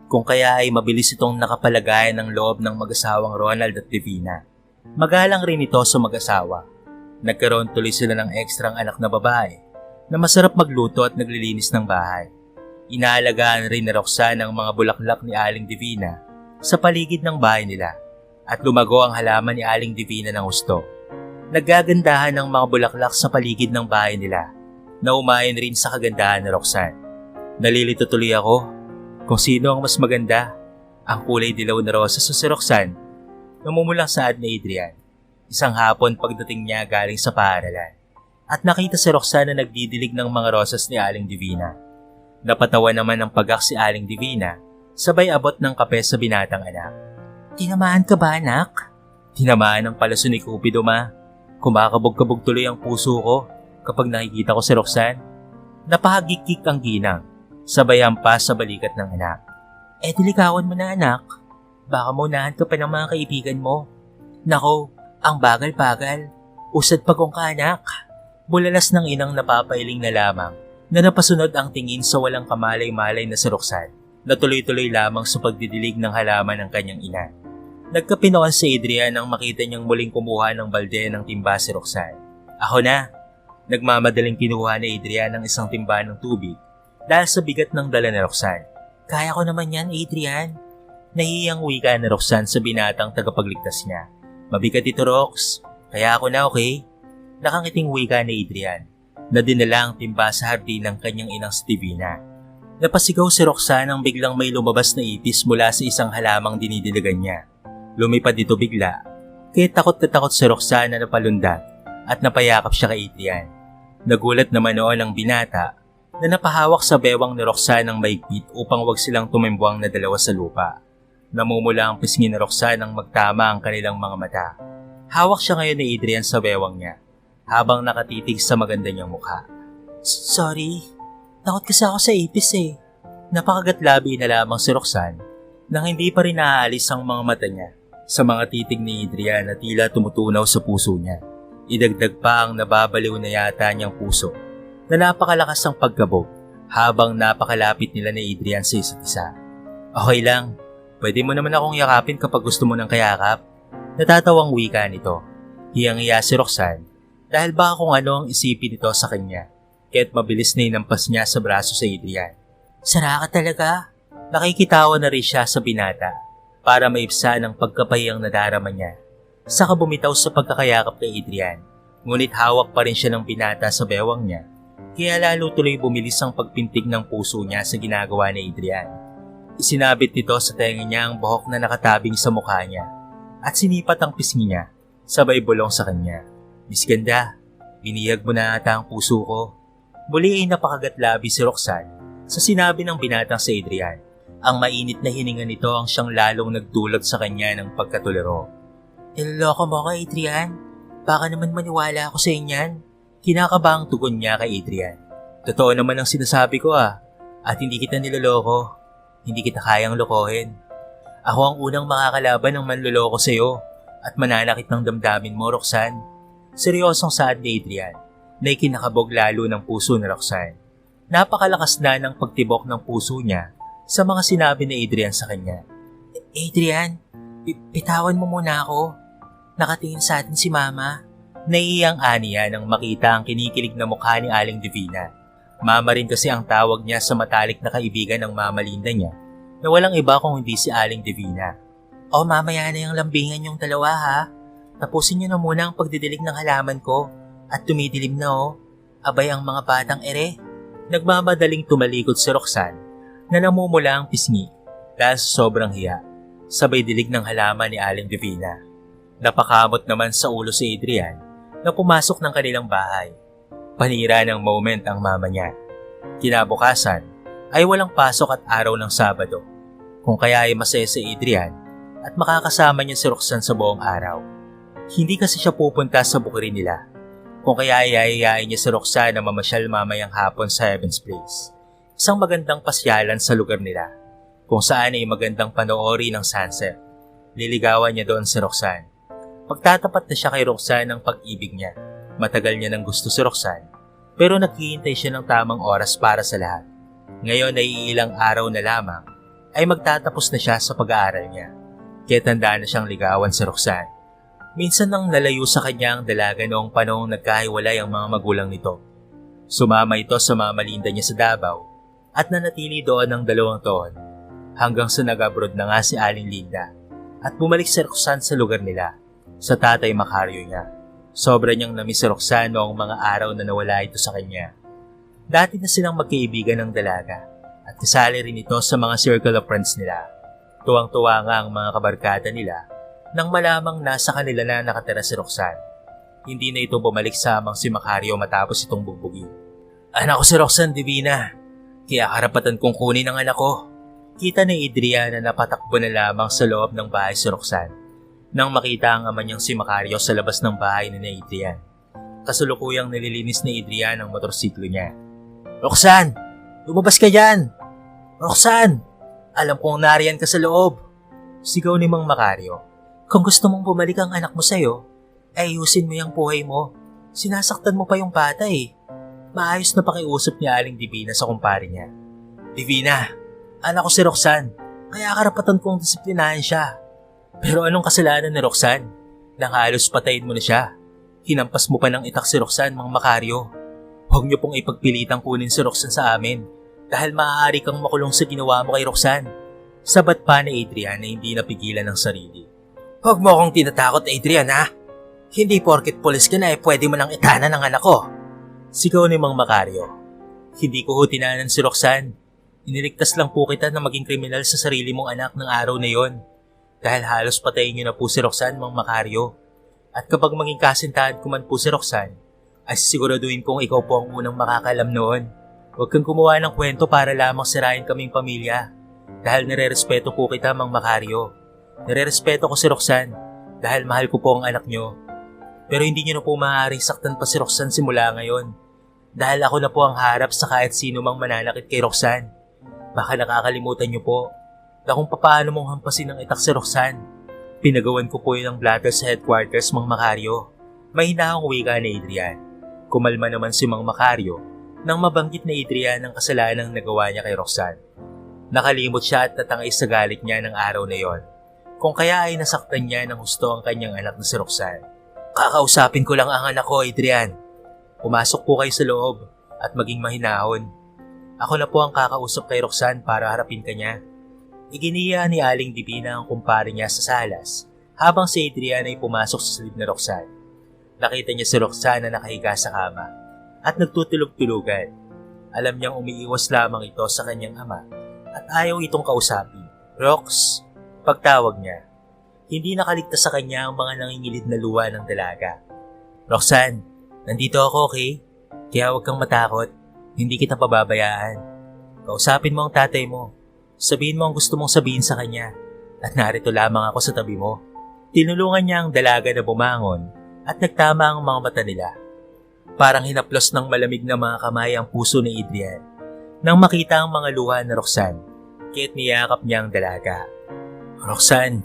kung kaya ay mabilis itong nakapalagayan ng loob ng mag-asawang Ronald at Divina. Magalang rin ito sa mag-asawa. Nagkaroon tuloy sila ng ekstrang anak na babae na masarap magluto at naglilinis ng bahay. Inaalagaan rin ni Roxanne ang mga bulaklak ni Aling Divina sa paligid ng bahay nila at lumago ang halaman ni Aling Divina ng gusto. Nagagandahan ang mga bulaklak sa paligid ng bahay nila na umayon rin sa kagandahan ni Roxanne. Nalilito tuloy ako kung sino ang mas maganda, ang kulay dilaw na rosas o si Roxanne. Namumulang saad ni Adrian, isang hapon pagdating niya galing sa paaralan at nakita si Roxanne na nagdidilig ng mga rosas ni Aling Divina. Napatawa naman ng pagak si Aling Divina sabay abot ng kape sa binatang anak. Tinamaan ka ba, anak? Tinamaan ng palaso ni Cupido, ma. Kumakabog-kabog tuloy ang puso ko kapag nakikita ko si Roxanne. Napahagikik ang ginang, sabay hampas sa balikat ng anak. Dilikawan mo na, anak. Baka maunahan ka pa ng mga kaibigan mo. Nako, ang bagal-bagal. Usad pa kong ka, anak. Bulalas ng inang napapailing na lamang na napasunod ang tingin sa walang kamalay-malay na si Roxanne na tuloy-tuloy lamang sa pagdidilig ng halaman ng kanyang ina. Nagkapinoan si Adrian nang makita niyang muling kumuha ng balde ng timba si Roxanne. Ako na. Nagmamadaling kinuha ni Adrian ng isang timba ng tubig dahil sa bigat ng dala ni Roxanne. Kaya ko naman yan, Adrian. Nahihiyang wika ni Roxanne sa binatang tagapagligtas niya. Mabigat ito, Rox. Kaya ako na, okay? Nakangiting wika ni Adrian na dinala ang timba sa hardin ng kanyang inang si Divina. Napasigaw si Roxanne nang biglang may lumabas na itis mula sa isang halamang dinidiligan niya. Lumipad ito bigla, kaya takot na takot si Roxanne na napalundag at napayakap siya kay Adrian. Nagulat naman noon ang binata na napahawak sa bewang ni Roxanne ng maigpit upang wag silang tumembwang na dalawa sa lupa. Namumula ang pisngi ni Roxanne nang magtama ang kanilang mga mata. Hawak siya ngayon ni Adrian sa bewang niya habang nakatitig sa maganda niyang mukha. Sorry, takot kasi ako sa ipis eh. Napakagatlabi na lamang si Roxanne nang hindi pa rin naaalis ang mga mata niya sa mga titig ni Adrian na tila tumutunaw sa puso niya. Idagdag pa ang nababaliw na yata niyang puso na napakalakas ang pagkabog habang napakalapit nila ni Adrian sa isa't isa. Okay lang, pwede mo naman akong yakapin kapag gusto mo ng kayakap. Natatawang wika nito. Hiyang-hiya si Roxanne dahil baka kung ano ang isipin nito sa kanya kaya't mabilis na inampas niya sa braso sa Adrian. Sara ka talaga. Nakikitawa na rin siya sa binata para maibsan ang pagkapahiyang nadarama niya. Saka bumitaw sa pagkakayakap kay Adrian, ngunit hawak pa rin siya ng binata sa bewang niya, kaya lalo tuloy bumilis ang pagpintig ng puso niya sa ginagawa ni Adrian. Isinabit nito sa tenga niya ang buhok na nakatabing sa mukha niya at sinipat ang pisngi niya, sabay bulong sa kanya. Miss Ganda, biniyag mo na ata ang puso ko. Muli ay napakagatlabi si Roxanne sa sinabi ng binatang si Adrian. Ang mainit na hininga nito ang siyang lalong nagdulot sa kanya ng pagkatulero. Niloloko mo ako, Adrian? Baka naman maniwala ako sa inyan. Kinakabang tugon niya kay Adrian. Totoo naman ang sinasabi ko at hindi kita niloloko. Hindi kita kayang lokohin. Ako ang unang makakalaban ng manloloko sa iyo at mananakit ng damdamin mo, Roxanne. Seryosong saad ni Adrian na ikinakabog lalo ng puso ni Roxanne. Napakalakas na ng pagtibok ng puso niya sa mga sinabi ni Adrian sa kanya. Adrian, bitawan mo muna ako. Nakatingin sa atin si Mama. Naiyang aniya nang makita ang kinikilig na mukha ni Aling Divina. Mama rin kasi ang tawag niya sa matalik na kaibigan ng Mama Linda niya na walang iba kung hindi si Aling Divina. O mamaya na yung lambingan yung dalawa ha. Tapusin niyo na muna ang pagdidilig ng halaman ko at tumidilim na oh. Abay ang mga batang ere. Nagmamadaling tumalikod si Roxanne na namumula ang pisngi dahil sa sobrang hiya. Sabay dilig ng halaman ni Aling Divina. Napakamot naman sa ulo si Adrian na pumasok ng kanilang bahay. Panira ng moment ang mama niya. Kinabukasan ay walang pasok at araw ng Sabado. Kung kaya ay masaya si Adrian at makakasama niya si Roxanne sa buong araw. Hindi kasi siya pupunta sa bukirin nila. Kung kaya ay ayayain niya si Roxanne na mamasyal mamayang hapon sa Heaven's Place. Isang magandang pasyalan sa lugar nila kung saan ay magandang panoorin ng sunset. Liligawan niya doon si Roxanne. Pagtatapat na siya kay Roxanne ng pag-ibig niya. Matagal niya nang gusto si Roxanne pero naghihintay siya ng tamang oras para sa lahat. Ngayon ay ilang araw na lamang ay magtatapos na siya sa pag-aaral niya. Kaya tanda na siyang ligawan si Roxanne. Minsan nang nalayo sa kanya ang dalaga noong panahong nagkahiwalay ang mga magulang nito. Sumama ito sa Mama Linda niya sa Davao at nanatili doon ng 2 taon hanggang sa nag-abroad na nga si Aling Linda at bumalik si Roxanne sa lugar nila, sa tatay Macario niya. Sobra niyang namiss si Roxanne noong mga araw na nawala ito sa kanya. Dati na silang magkaibigan ng dalaga at kasali rin ito sa mga circle of friends nila. Tuwang-tuwa nga ang mga kabarkada nila nang malamang nasa kanila na nakatira si Roxanne. Hindi na ito bumalik sa amang si Macario matapos itong bugbugin. Anak ko si Roxanne Divina, kaya karapatan kong kunin ang anak ko. Kita ni Adrian na napatakbo na lamang sa loob ng bahay si Roxanne nang makita ang ama niyang si Macario sa labas ng bahay ni Adrian. Kasulukuyang nililinis ni Adrian ang motorsiklo niya. Roxanne! Lumabas ka dyan! Roxanne! Alam kong nariyan ka sa loob. Sigaw ni Mang Macario. Kung gusto mong bumalik ang anak mo sa'yo, ay ayusin mo yung buhay mo. Sinasaktan mo pa yung bata eh. Maayos na pakiusap ni Aling Divina sa kumpare niya. Divina, anak ko si Roxanne, kaya karapatan kong disiplinahan siya. Pero anong kasalanan ni Roxanne? Nang halos patayin mo na siya. Hinampas mo pa ng itak si Roxanne, Mang Macario. Huwag niyo pong ipagpilitang kunin si Roxanne sa amin dahil maaari kang makulong sa ginawa mo kay Roxanne. Sabat pa ni Adrian na hindi napigilan ng sarili. Huwag mo akong tinatakot, Adrian ha. Hindi porket pulis ka na pwede mo nang itanan ng anak ko. Sigaw ni Mang Macario. Hindi ko tinanan si Roxanne. Iniligtas lang po kita na maging kriminal sa sarili mong anak ng araw na yon. Dahil halos patayin niyo na po si Roxanne, Mang Macario. At kapag maging kasintahan ko man po si Roxanne, ay siguraduhin kong ikaw po ang unang makakalam noon. Huwag kang gumawa ng kwento para lamang sirain kaming pamilya. Dahil nire-respeto po kita, Mang Macario. Nire-respeto ko si Roxanne dahil mahal ko po ang anak niyo. Pero hindi niyo na po maaaring saktan pa si Roxanne simula ngayon. Dahil ako na po ang harap sa kahit sino mang mananakit kay Roxanne. Baka nakakalimutan niyo po na kung paano mong hampasin ng itak si Roxanne. Pinagawan ko po yun ng blatter sa headquarters, Mang Macario. Mahina ang wika ni Adrian. Kumalma naman si Mang Macario nang mabanggit na Adrian ang kasalanang nagawa niya kay Roxanne. Nakalimot siya at natangay sa galit niya ng araw na yon. Kung kaya ay nasaktan niya ng husto ang kanyang anak na si Roxanne. Kakausapin ko lang ang anak ko, Adrian. Pumasok po kayo sa loob at maging mahinahon. Ako na po ang kakausap kay Roxanne para harapin ka niya. Iginiya ni Aling Divina ang kumpare niya sa salas habang si Adrian ay pumasok sa silid na Roxanne. Nakita niya si Roxanne na nakahiga sa kama at nagtutulog-tulugan. Alam niyang umiiwas lamang ito sa kanyang ama at ayaw itong kausapin. Rox, pagtawag niya. Hindi nakaligtas sa kanya ang mga nangingilid na luha ng dalaga. Roxanne, nandito ako, okay? Kaya huwag kang matakot. Hindi kita pababayaan. Kausapin mo ang tatay mo. Sabihin mo ang gusto mong sabihin sa kanya. At narito lamang ako sa tabi mo. Tinulungan niya ang dalaga na bumangon at nagtama ang mga mata nila. Parang hinaplos ng malamig na mga kamay ang puso ni Adrian nang makita ang mga luha na Roxanne. Kaya't niyakap niya ang dalaga. Roxanne.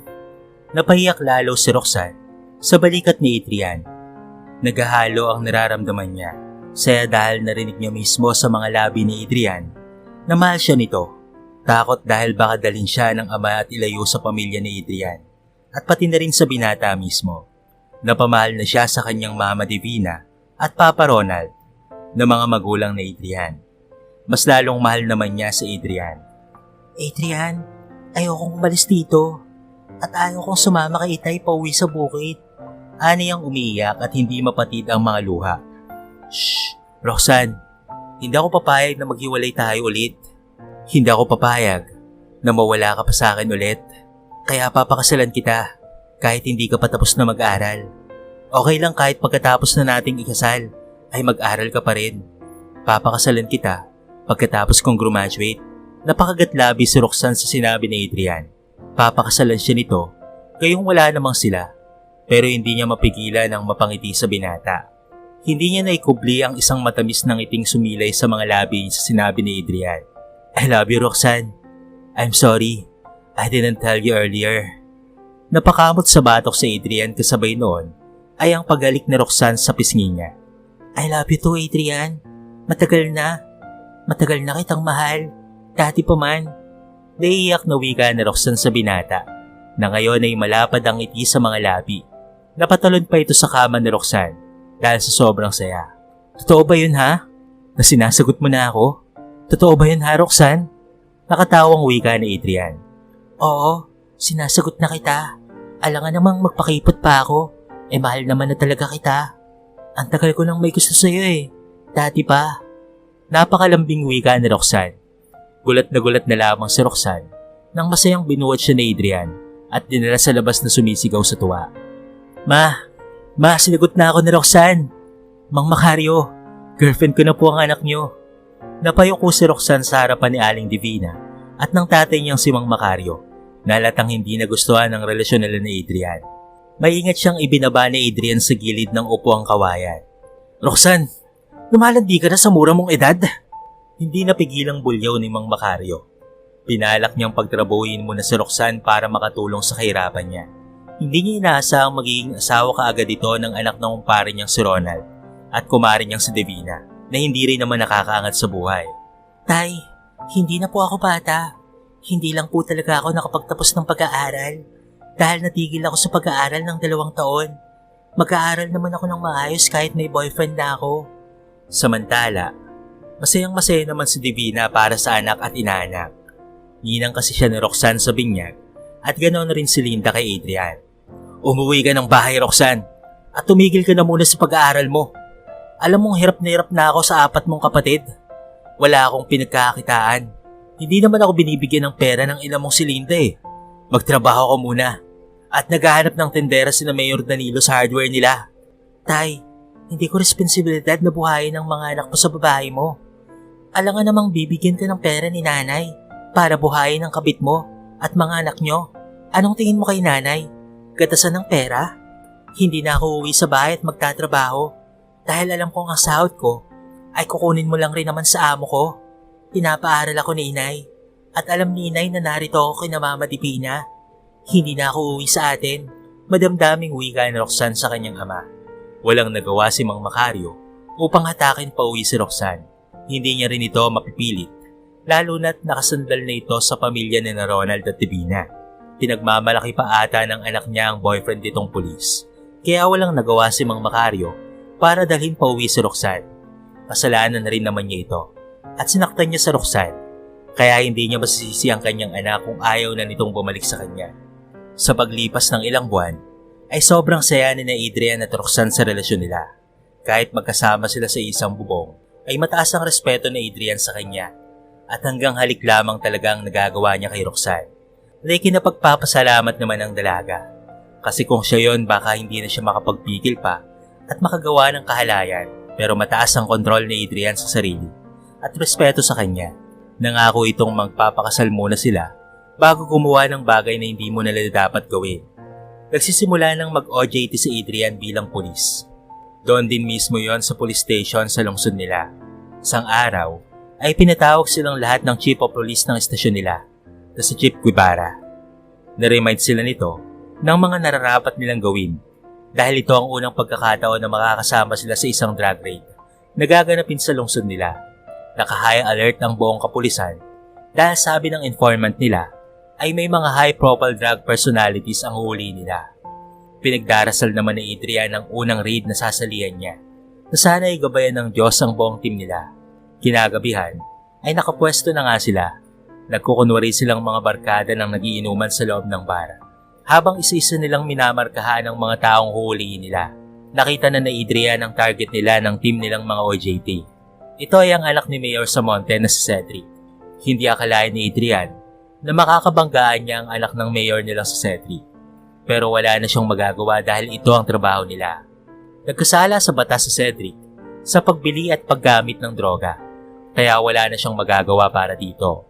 Napahiyak lalo si Roxanne sa balikat ni Adrian. Naghahalo ang nararamdaman niya. Saya dahil narinig niya mismo sa mga labi ni Adrian na mahal siya nito. Takot dahil baka dalhin siya ng ama at ilayo sa pamilya ni Adrian. At pati na rin sa binata mismo. Napamahal na siya sa kanyang Mama Divina at Papa Ronald na mga magulang na Adrian. Mas lalong mahal naman niya sa Adrian. Adrian, ayokong umalis dito. At ayokong sumama kay Itay pauwi sa bukid. Ani ang umiiyak at hindi mapatid ang mga luha. Shh! Roxanne, hindi ako papayag na maghiwalay tayo ulit. Hindi ako papayag na mawala ka pa sa akin ulit. Kaya papakasalan kita kahit hindi ka pa tapos na mag-aral. Okay lang kahit pagkatapos na nating ikasal ay mag-aral ka pa rin. Papakasalan kita pagkatapos kong graduate. Napakagatlabi si Roxanne sa sinabi ni Adrian. Papakasalan siya nito gayong wala namang sila. Pero hindi niya mapigilan ang mapangiti sa binata. Hindi niya naikubli ang isang matamis na ngiting sumilay sa mga labi sa sinabi ni Adrian. I love you, Roxanne. I'm sorry. I didn't tell you earlier. Napakamot sa batok si Adrian kasabay noon ay ang paghalik ni Roxanne sa pisngi niya. I love you too, Adrian. Matagal na. Matagal na kitang mahal. Dati pa man. Naiiyak na wika ni Roxanne sa binata na ngayon ay malapad ang ngiti sa mga labi. Napatalon pa ito sa kama ni Roxanne dahil sa sobrang saya. Totoo ba yun ha? Na sinasagot mo na ako? Totoo ba yun ha, Roxanne? Nakatawang wika ni Adrian. Oo, sinasagot na kita. Alangan namang magpakipot pa ako. Mahal naman na talaga kita. Ang tagal ko nang may gusto sa'yo Dati pa. Napakalambing wika ni Roxanne. Gulat na lamang si Roxanne nang masayang binuhat siya ni Adrian at dinala sa labas na sumisigaw sa tuwa. Ma, sinagot na ako ni Roxanne. Mang Macario, girlfriend ko na po ang anak niyo. Napayuko si Roxanne sa harapan ni Aling Divina at ng tatay niyang si Mang Macario na halatang hindi nagustuhan ang relasyon nila ni Adrian. Maingat siyang ibinaba ni Adrian sa gilid ng upuang kawayan. Roxanne, lumalandi ka na sa mura mong edad. Hindi napigilang bulyaw ni Mang Macario. Pinalak niyang pagtrabuhin muna si Roxanne para makatulong sa kahirapan niya. Hindi niya inaasahang magiging asawa kaagad ito ng anak ng kumpare niyang si Ronald at kumare niyang si Divina na hindi rin naman nakakaangat sa buhay. Tay, hindi na po ako bata. Hindi lang po talaga ako nakapagtapos ng pag-aaral dahil natigil ako sa pag-aaral ng 2 taon. Mag-aaral naman ako ng maayos kahit may boyfriend na ako. Samantala, masayang-masaya naman si Divina para sa anak at inaanak. Ninang kasi siya ni Roxanne sa binyag at ganoon na rin si Linda kay Adrian. Umuwi ka ng bahay, Roxanne, at tumigil ka na muna sa pag-aaral mo. Alam mong hirap na ako sa 4 mong kapatid. Wala akong pinagkakakitaan. Hindi naman ako binibigyan ng pera ng ina mong si Linda Magtrabaho ka muna. At naghahanap ng tendera si na Mayor Danilo sa hardware nila. Tay, hindi ko responsibilidad na buhayin ang mga anak mo sa babae mo. Alangan namang bibigyan ka ng pera ni nanay para buhayin ang kabit mo at mga anak nyo. Anong tingin mo kay nanay? Gatasan ng pera? Hindi na ako uwi sa bahay at magtatrabaho dahil alam kong ang sahod ko ay kukunin mo lang rin naman sa amo ko. Pinapaaral ako ni inay at alam ni inay na narito ako kina Mama Divina. Hindi na ako uwi sa atin. Madamdaming wika ni Roxanne sa kanyang ama. Walang nagawa si Mang Macario upang hatakin pa uwi si Roxanne. Hindi niya rin ito mapipilit, lalo na't nakasandal na ito sa pamilya ni na Ronald at Divina. Pinagmamalaki pa ata ng anak niya ang boyfriend nitong pulis, kaya walang nagawa si Mang Macario para dalhin pa uwi si Roxanne. Kasalanan na rin naman niya ito at sinaktan niya sa Roxanne, kaya hindi niya masisisi ang kanyang anak kung ayaw na nitong bumalik sa kanya. Sa paglipas ng ilang buwan, ay sobrang saya ni na Adrian at Roxanne sa relasyon nila. Kahit magkasama sila sa isang bubong, ay mataas ang respeto ni Adrian sa kanya at hanggang halik lamang talaga ang nagagawa niya kay Roxanne. Kinapagpapasalamat naman ang dalaga kasi kung siya yon baka hindi na siya makapagpigil pa at makagawa ng kahalayan, pero mataas ang kontrol ni Adrian sa sarili at respeto sa kanya. Nangako itong magpapakasal muna sila bago gumawa ng bagay na hindi mo nila dapat gawin. Nagsisimula ng mag-OJT si Adrian bilang pulis. Doon din mismo yon sa police station sa lungsod nila. Sang araw ay pinatawag silang lahat ng chief of police ng estasyon nila na si Chief Guevara. Na-remind sila nito ng mga nararapat nilang gawin dahil ito ang unang pagkakataon na makakasama sila sa isang drug raid na gaganapin sa lungsod nila. Naka-high alert ang buong kapulisan dahil sabi ng informant nila ay may mga high-profile drug personalities ang huli nila. Pinagdarasal naman ni Adrian ang unang raid na sasalihan niya, na sana ay gabayan ng Diyos ang buong team nila. Kinagabihan ay nakapwesto na nga sila. Nagkukunwari silang mga barkada ng nagiinuman sa loob ng bar, habang isa-isa nilang minamarkahan ang mga taong huhulihin nila. Nakita na ni Adrian ang target nila ng team nilang mga OJT. Ito ay ang anak ni Mayor Samonte na si Cedric. Hindi akalain ni Adrian na makakabanggaan niya ang anak ng mayor nilang si Cedric. Pero wala na siyang magagawa dahil ito ang trabaho nila. Nagkasala sa batas si Cedric sa pagbili at paggamit ng droga, kaya wala na siyang magagawa para dito.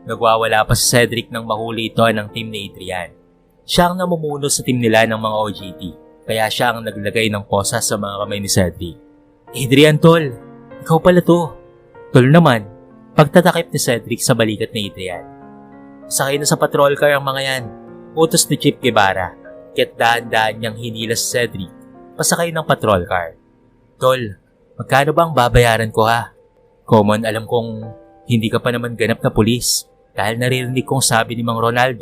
Nagwawala pa si Cedric nang mahuli ito ng team ni Adrian. Siya ang namumuno sa team nila ng mga OJT, kaya siya ang naglagay ng posa sa mga kamay ni Cedric. Adrian, tol, ikaw pala to. Tol naman, pagtatakip ni Cedric sa balikat ni Adrian. Sakay na sa patrol car ang mga yan. Utos ni Chief Guevara, kaya't daan-daan niyang hinila si Cedric pasakay ng patrol car. Tol, magkano ba ang babayaran ko ha? Common, alam kong hindi ka pa naman ganap na pulis dahil naririnig kong sabi ni Mang Ronald,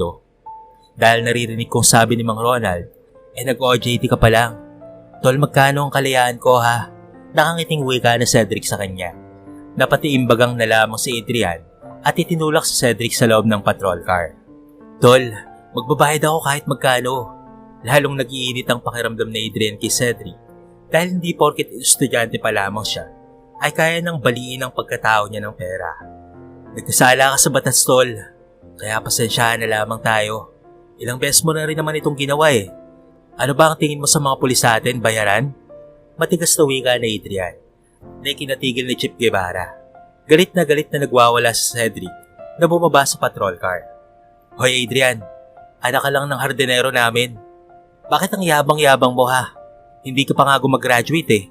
nag-OJT ka pa lang. Tol, magkano ang kalayaan ko ha? Nakangiting wika na Cedric sa kanya. Napatiimbagang na lamang si Adrian at itinulak si Cedric sa loob ng patrol car. Tol, magbabayad ako kahit magkano. Lalong nag-iinit ang pakiramdam ni Adrian kay Cedric dahil hindi porket estudyante pa lamang siya ay kaya nang baliin ang pagkatao niya ng pera. Nagkasala ka sa batas, tol, kaya pasensyahan na lamang tayo. Ilang beses mo na rin naman itong ginawa eh. Ano ba ang tingin mo sa mga pulis sa atin, bayaran? Matigas na wika ni Adrian na ikinatigil ni Chief Guevara. Galit na nagwawala si Cedric na bumaba sa patrol car. Hoy Adrian, anak ka lang ng hardinero namin. Bakit ang yabang-yabang mo ha? Hindi ka pa nga gumag-graduate eh,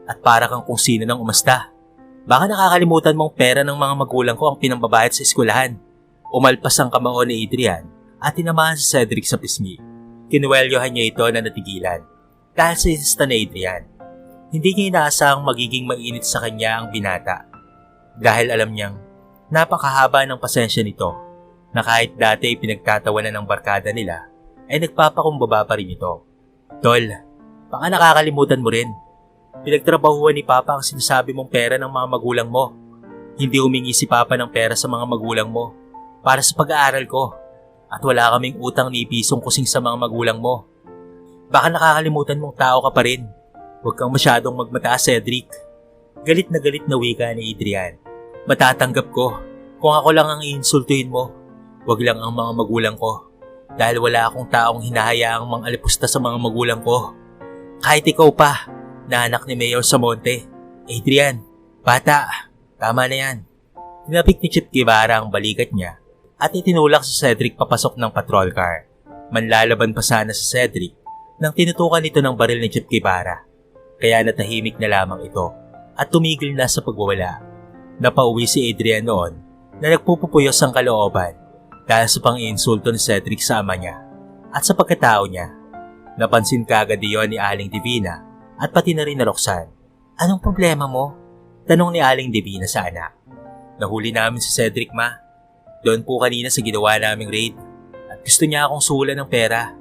at para kang kung sino nang umasta. Baka nakakalimutan mong pera ng mga magulang ko ang pinambabayad sa eskwelahan. Umalpas ang kamao ni Adrian at tinamahan si Cedric sa pisngi. Kinuwelyohan niya ito na natigilan dahil sa insista ni Adrian. Hindi niya inaasahang magiging mainit sa kanya ang binata dahil alam niyang napakahaba ng pasensya nito na kahit dati ay pinagtatawanan ng barkada nila ay nagpapakumbaba pa rin ito. Tol, baka nakakalimutan mo rin. Pinagtrabahuan ni Papa ang sinasabi mong pera ng mga magulang mo. Hindi humingi si Papa ng pera sa mga magulang mo para sa pag-aaral ko at wala kaming utang ni pisong kusing sa mga magulang mo. Baka nakakalimutan mong tao ka pa rin. Huwag kang masyadong magmataas, Cedric. Galit na wika ni Adrian. Matatanggap ko kung ako lang ang iinsultuhin mo. Huwag lang ang mga magulang ko. Dahil wala akong taong hinahayaang mang-alipusta sa mga magulang ko. Kahit ikaw pa, na anak ni Mayor Samonte. Adrian, bata, tama na yan. Tinapik ni Chief Guevara ang balikat niya at itinulak si Cedric papasok ng patrol car. Manlalaban pa sana si Cedric nang tinutukan ito ng baril ni Chief Guevara. Kaya natahimik na lamang ito at tumigil na sa pagwawala. Napauwi si Adrian noon na nagpupupuyos ang kalooban dahil sa pang-iinsulto ni Cedric sa ama niya at sa pagkatao niya. Napansin kaagad iyon ni Aling Divina at pati na rin na Roxanne. Anong problema mo? Tanong ni Aling Divina sa anak. Nahuli namin si Cedric, ma. Doon po kanina sa ginawa naming raid at gusto niya akong suhulan ng pera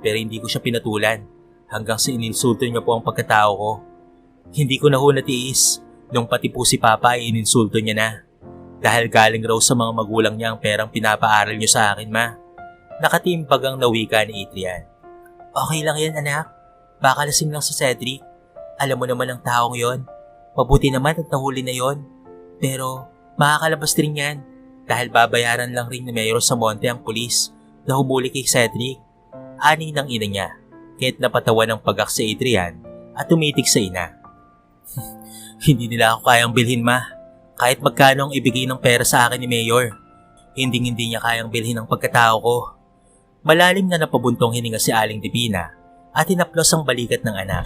pero hindi ko siya pinatulan hanggang sa ininsulto niya po ang pagkatao ko. Hindi ko na ho natiis nung pati po si Papa ay ininsulto niya na. Dahil galing raw sa mga magulang niya ang perang pinapaaral niyo sa akin, ma. Nakatimbag ang nawika ni Adrian. Okay lang yan, anak. Baka lasing lang si Cedric. Alam mo naman ang taong yon. Mabuti naman at nahuli na yon. Pero makakalabas rin yan dahil babayaran lang rin ni Mayor Samonte ang pulis na humuli kay Cedric. Ani ng ina niya, kaya't napatawa ng pagak si Adrian at tumitig sa ina. Hindi nila ako kayang bilhin, ma. Kahit magkano ang ibigay ng pera sa akin ni Mayor, hindi niya kayang bilhin ang pagkatao ko. Malalim na napabuntong hininga si Aling Divina at hinaplos ang balikat ng anak.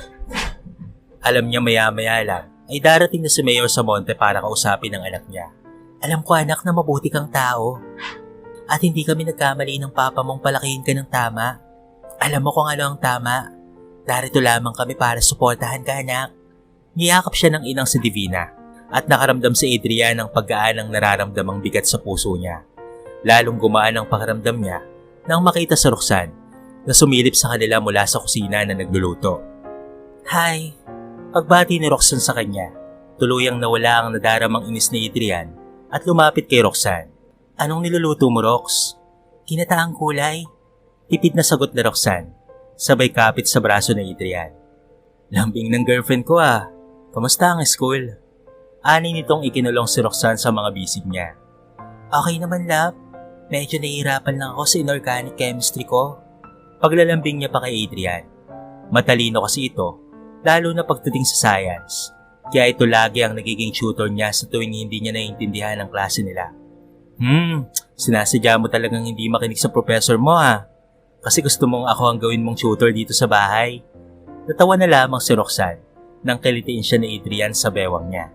Alam niya maya-maya lang ay darating na si Mayor Samonte para kausapin ang anak niya. Alam ko, anak, na mabuti kang tao at hindi kami nagkamali ng papa mong palakihin ka ng tama. Alam mo kung ano ang tama. Darito lamang kami para suportahan ka, anak. Niyakap siya ng inang si Divina at nakaramdam si Adrian ng paggaan ng nararamdamang bigat sa puso niya. Lalong gumaan ang pakiramdam niya nang makita si Roxanne na sumilip sa kanila mula sa kusina na nagluluto. Hi. Pagbati ni Roxanne sa kanya, tuluyang nawala ang nadaramang inis ni Adrian at lumapit kay Roxanne. Anong niluluto mo, Rox? Ginataang kulay. Tipid na sagot ni Roxanne, sabay kapit sa braso ni Adrian. Lambing ng girlfriend ko ah. Kamusta ang school? Ani nitong ikinulong si Roxanne sa mga bisig niya. Okay naman, love. Medyo nahihirapan lang ako sa inorganic chemistry ko. Paglalambing niya pa kay Adrian. Matalino kasi ito, lalo na pagdating sa science. Kaya ito lagi ang nagiging tutor niya sa tuwing hindi niya naiintindihan ang klase nila. Sinasadya mo talagang hindi makinig sa professor mo ha. Kasi gusto mong ako ang gawin mong tutor dito sa bahay. Natawa na lamang si Roxanne nang kilitiin siya ni Adrian sa bewang niya.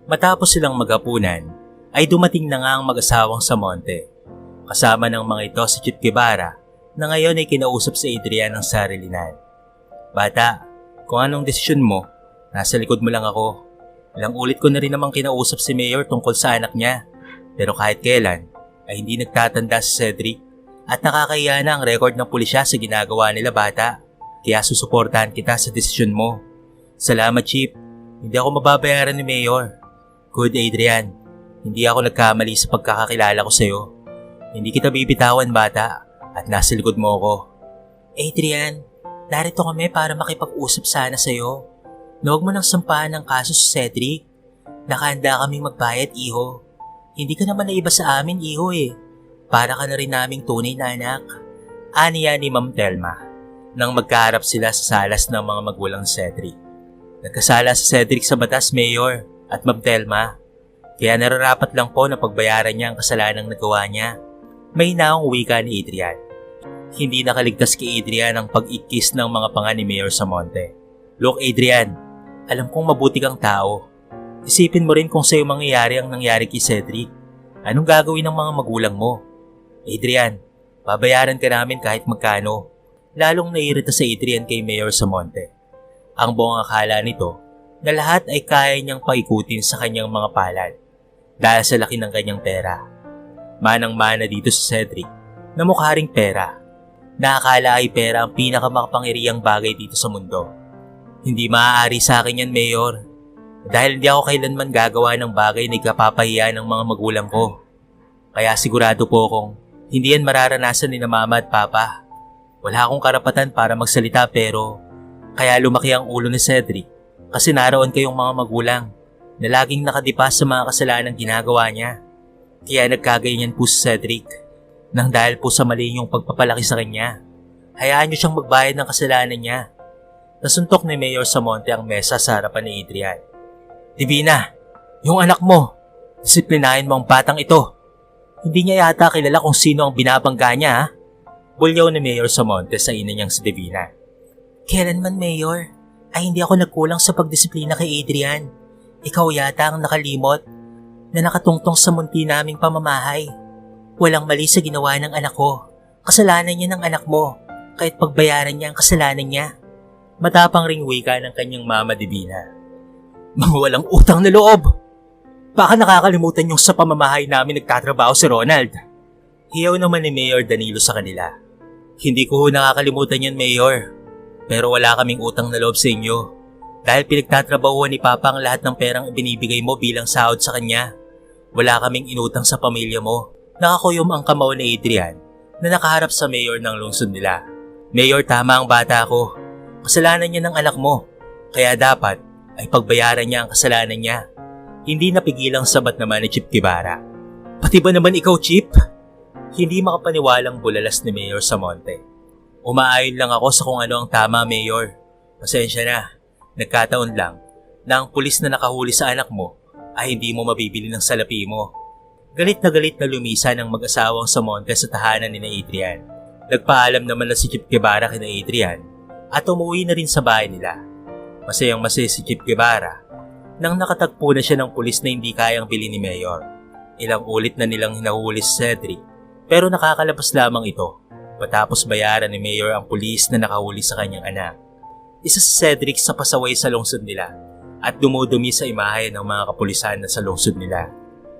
Matapos silang maghapunan, ay dumating na nga ang mag-asawang Samonte. Kasama ng mga ito si Chip Guevara na ngayon ay kinausap sa Adrian ng sarilinan. Bata, kung anong desisyon mo, nasa likod mo lang ako. Ilang ulit ko na rin namang kinausap si Mayor tungkol sa anak niya. Pero kahit kailan, ay hindi nagtatanda si Cedric at nakakahiya na ang record ng pulisya sa ginagawa nila bata. Kaya susuportahan kita sa desisyon mo. Salamat Chip, hindi ako mababayaran ni Mayor. Good Adrian, hindi ako nagkamali sa pagkakakilala ko sa'yo. Hindi kita bibitawan bata at nasa likod mo ako. Adrian, narito kami para makipag-usap sana sa'yo. Huwag mo nang sampahan ng kaso sa Cedric. Nakahanda kaming magbayad, iho. Hindi ka naman naiba sa amin, iho eh. Para ka na rin naming tunay na anak. Aniya ni Ma'am Telma nang magkaharap sila sa salas ng mga magulang Cedric. Nagkasala si Cedric sa batas, Mayor at Ma'am Telma. Kaya nararapat lang po na pagbayaran niya ang kasalanang nagawa niya. May hinaong wika ni Adrian. Hindi nakaligtas kay Adrian ang pag-ikis ng mga panga ni Mayor Samonte. Look Adrian, alam kong mabuti kang tao. Isipin mo rin kung sa'yo mangyayari ang nangyari kay Cedric. Anong gagawin ng mga magulang mo? Adrian, babayaran ka namin kahit magkano. Lalong naiirita sa Adrian kay Mayor Samonte. Ang buong akala nito na lahat ay kaya niyang paikutin sa kanyang mga palad dahil sa laki ng kanyang pera. Manang-mana dito sa Cedric na mukha ring pera. Nakakala ay pera ang pinakamakapangyarihang bagay dito sa mundo. Hindi maaari sa akin yan, Mayor. Dahil hindi ako kailanman gagawa ng bagay na ikapapahiya ng mga magulang ko. Kaya sigurado po akong hindi yan mararanasan ni na Mama at Papa. Wala akong karapatan para magsalita pero kaya lumaki ang ulo ni Cedric kasi naroon kayong mga magulang na laging nakadipa sa mga kasalanang ginagawa niya. Kaya nagkaganyan po si Cedric nang dahil po sa mali niyong pagpapalaki sa kanya. Hayaan niyo siyang magbayad ng kasalanan niya. Nasuntok ni Mayor Samonte ang mesa sa harapan ni Adrian. Divina, yung anak mo, disiplinahin mo ang batang ito. Hindi niya yata kilala kung sino ang binabangga niya ha? Bulyaw ni Mayor Samonte sa ina niyang si Divina. Kailanman, Mayor, ay hindi ako nagkulang sa pagdisiplina kay Adrian. Ikaw yata ang nakalimot na nakatungtong sa munti naming pamamahay. Walang mali sa ginawa ng anak ko. Kasalanan niya ng anak mo, kahit pagbayaran niya ang kasalanan niya. Matapang ring wika ng kanyang mama Divina. Mga walang utang na loob! Baka nakakalimutan yung sa pamamahay namin nagtatrabaho si Ronald. Hiyaw naman ni Mayor Danilo sa kanila. Hindi ko nakakalimutan yan, Mayor. Pero wala kaming utang na loob sa inyo. Dahil pinagtatrabahuan ni Papa ang lahat ng perang ibinibigay mo bilang sahod sa kanya. Wala kaming inutang sa pamilya mo. Nakakuyom ang kamao ni Adrian na nakaharap sa Mayor ng lungsod nila. Mayor, tama ang bata ko. Kasalanan niya ng anak mo. Kaya dapat ay pagbayaran niya ang kasalanan niya. Hindi napigilang sabat naman ni Chip Guevara. Pati ba naman ikaw, Chip? Hindi makapaniwalang bulalas ni Mayor Samonte. Umaayon lang ako sa kung ano ang tama, Mayor. Pasensya na. Nagkataon lang na ang pulis na nakahuli sa anak mo ay hindi mo mabibili ng salapi mo. Galit na lumisa ng mag-asawang Samonte sa tahanan ni Adrian. Nagpaalam naman na si Chip Guevara kina Adrian at umuwi na rin sa bahay nila. Masayang masaya si Chip Guevara nang nakatagpo na siya ng pulis na hindi kayang bilhin ni Mayor. Ilang ulit na nilang hinahuli si Cedric pero nakakalabas lamang ito matapos bayaran ni Mayor ang pulis na nakahuli sa kanyang anak. Isa si Cedric sa pasaway sa lungsod nila at dumudumi sa imahe ng mga kapulisan na sa lungsod nila.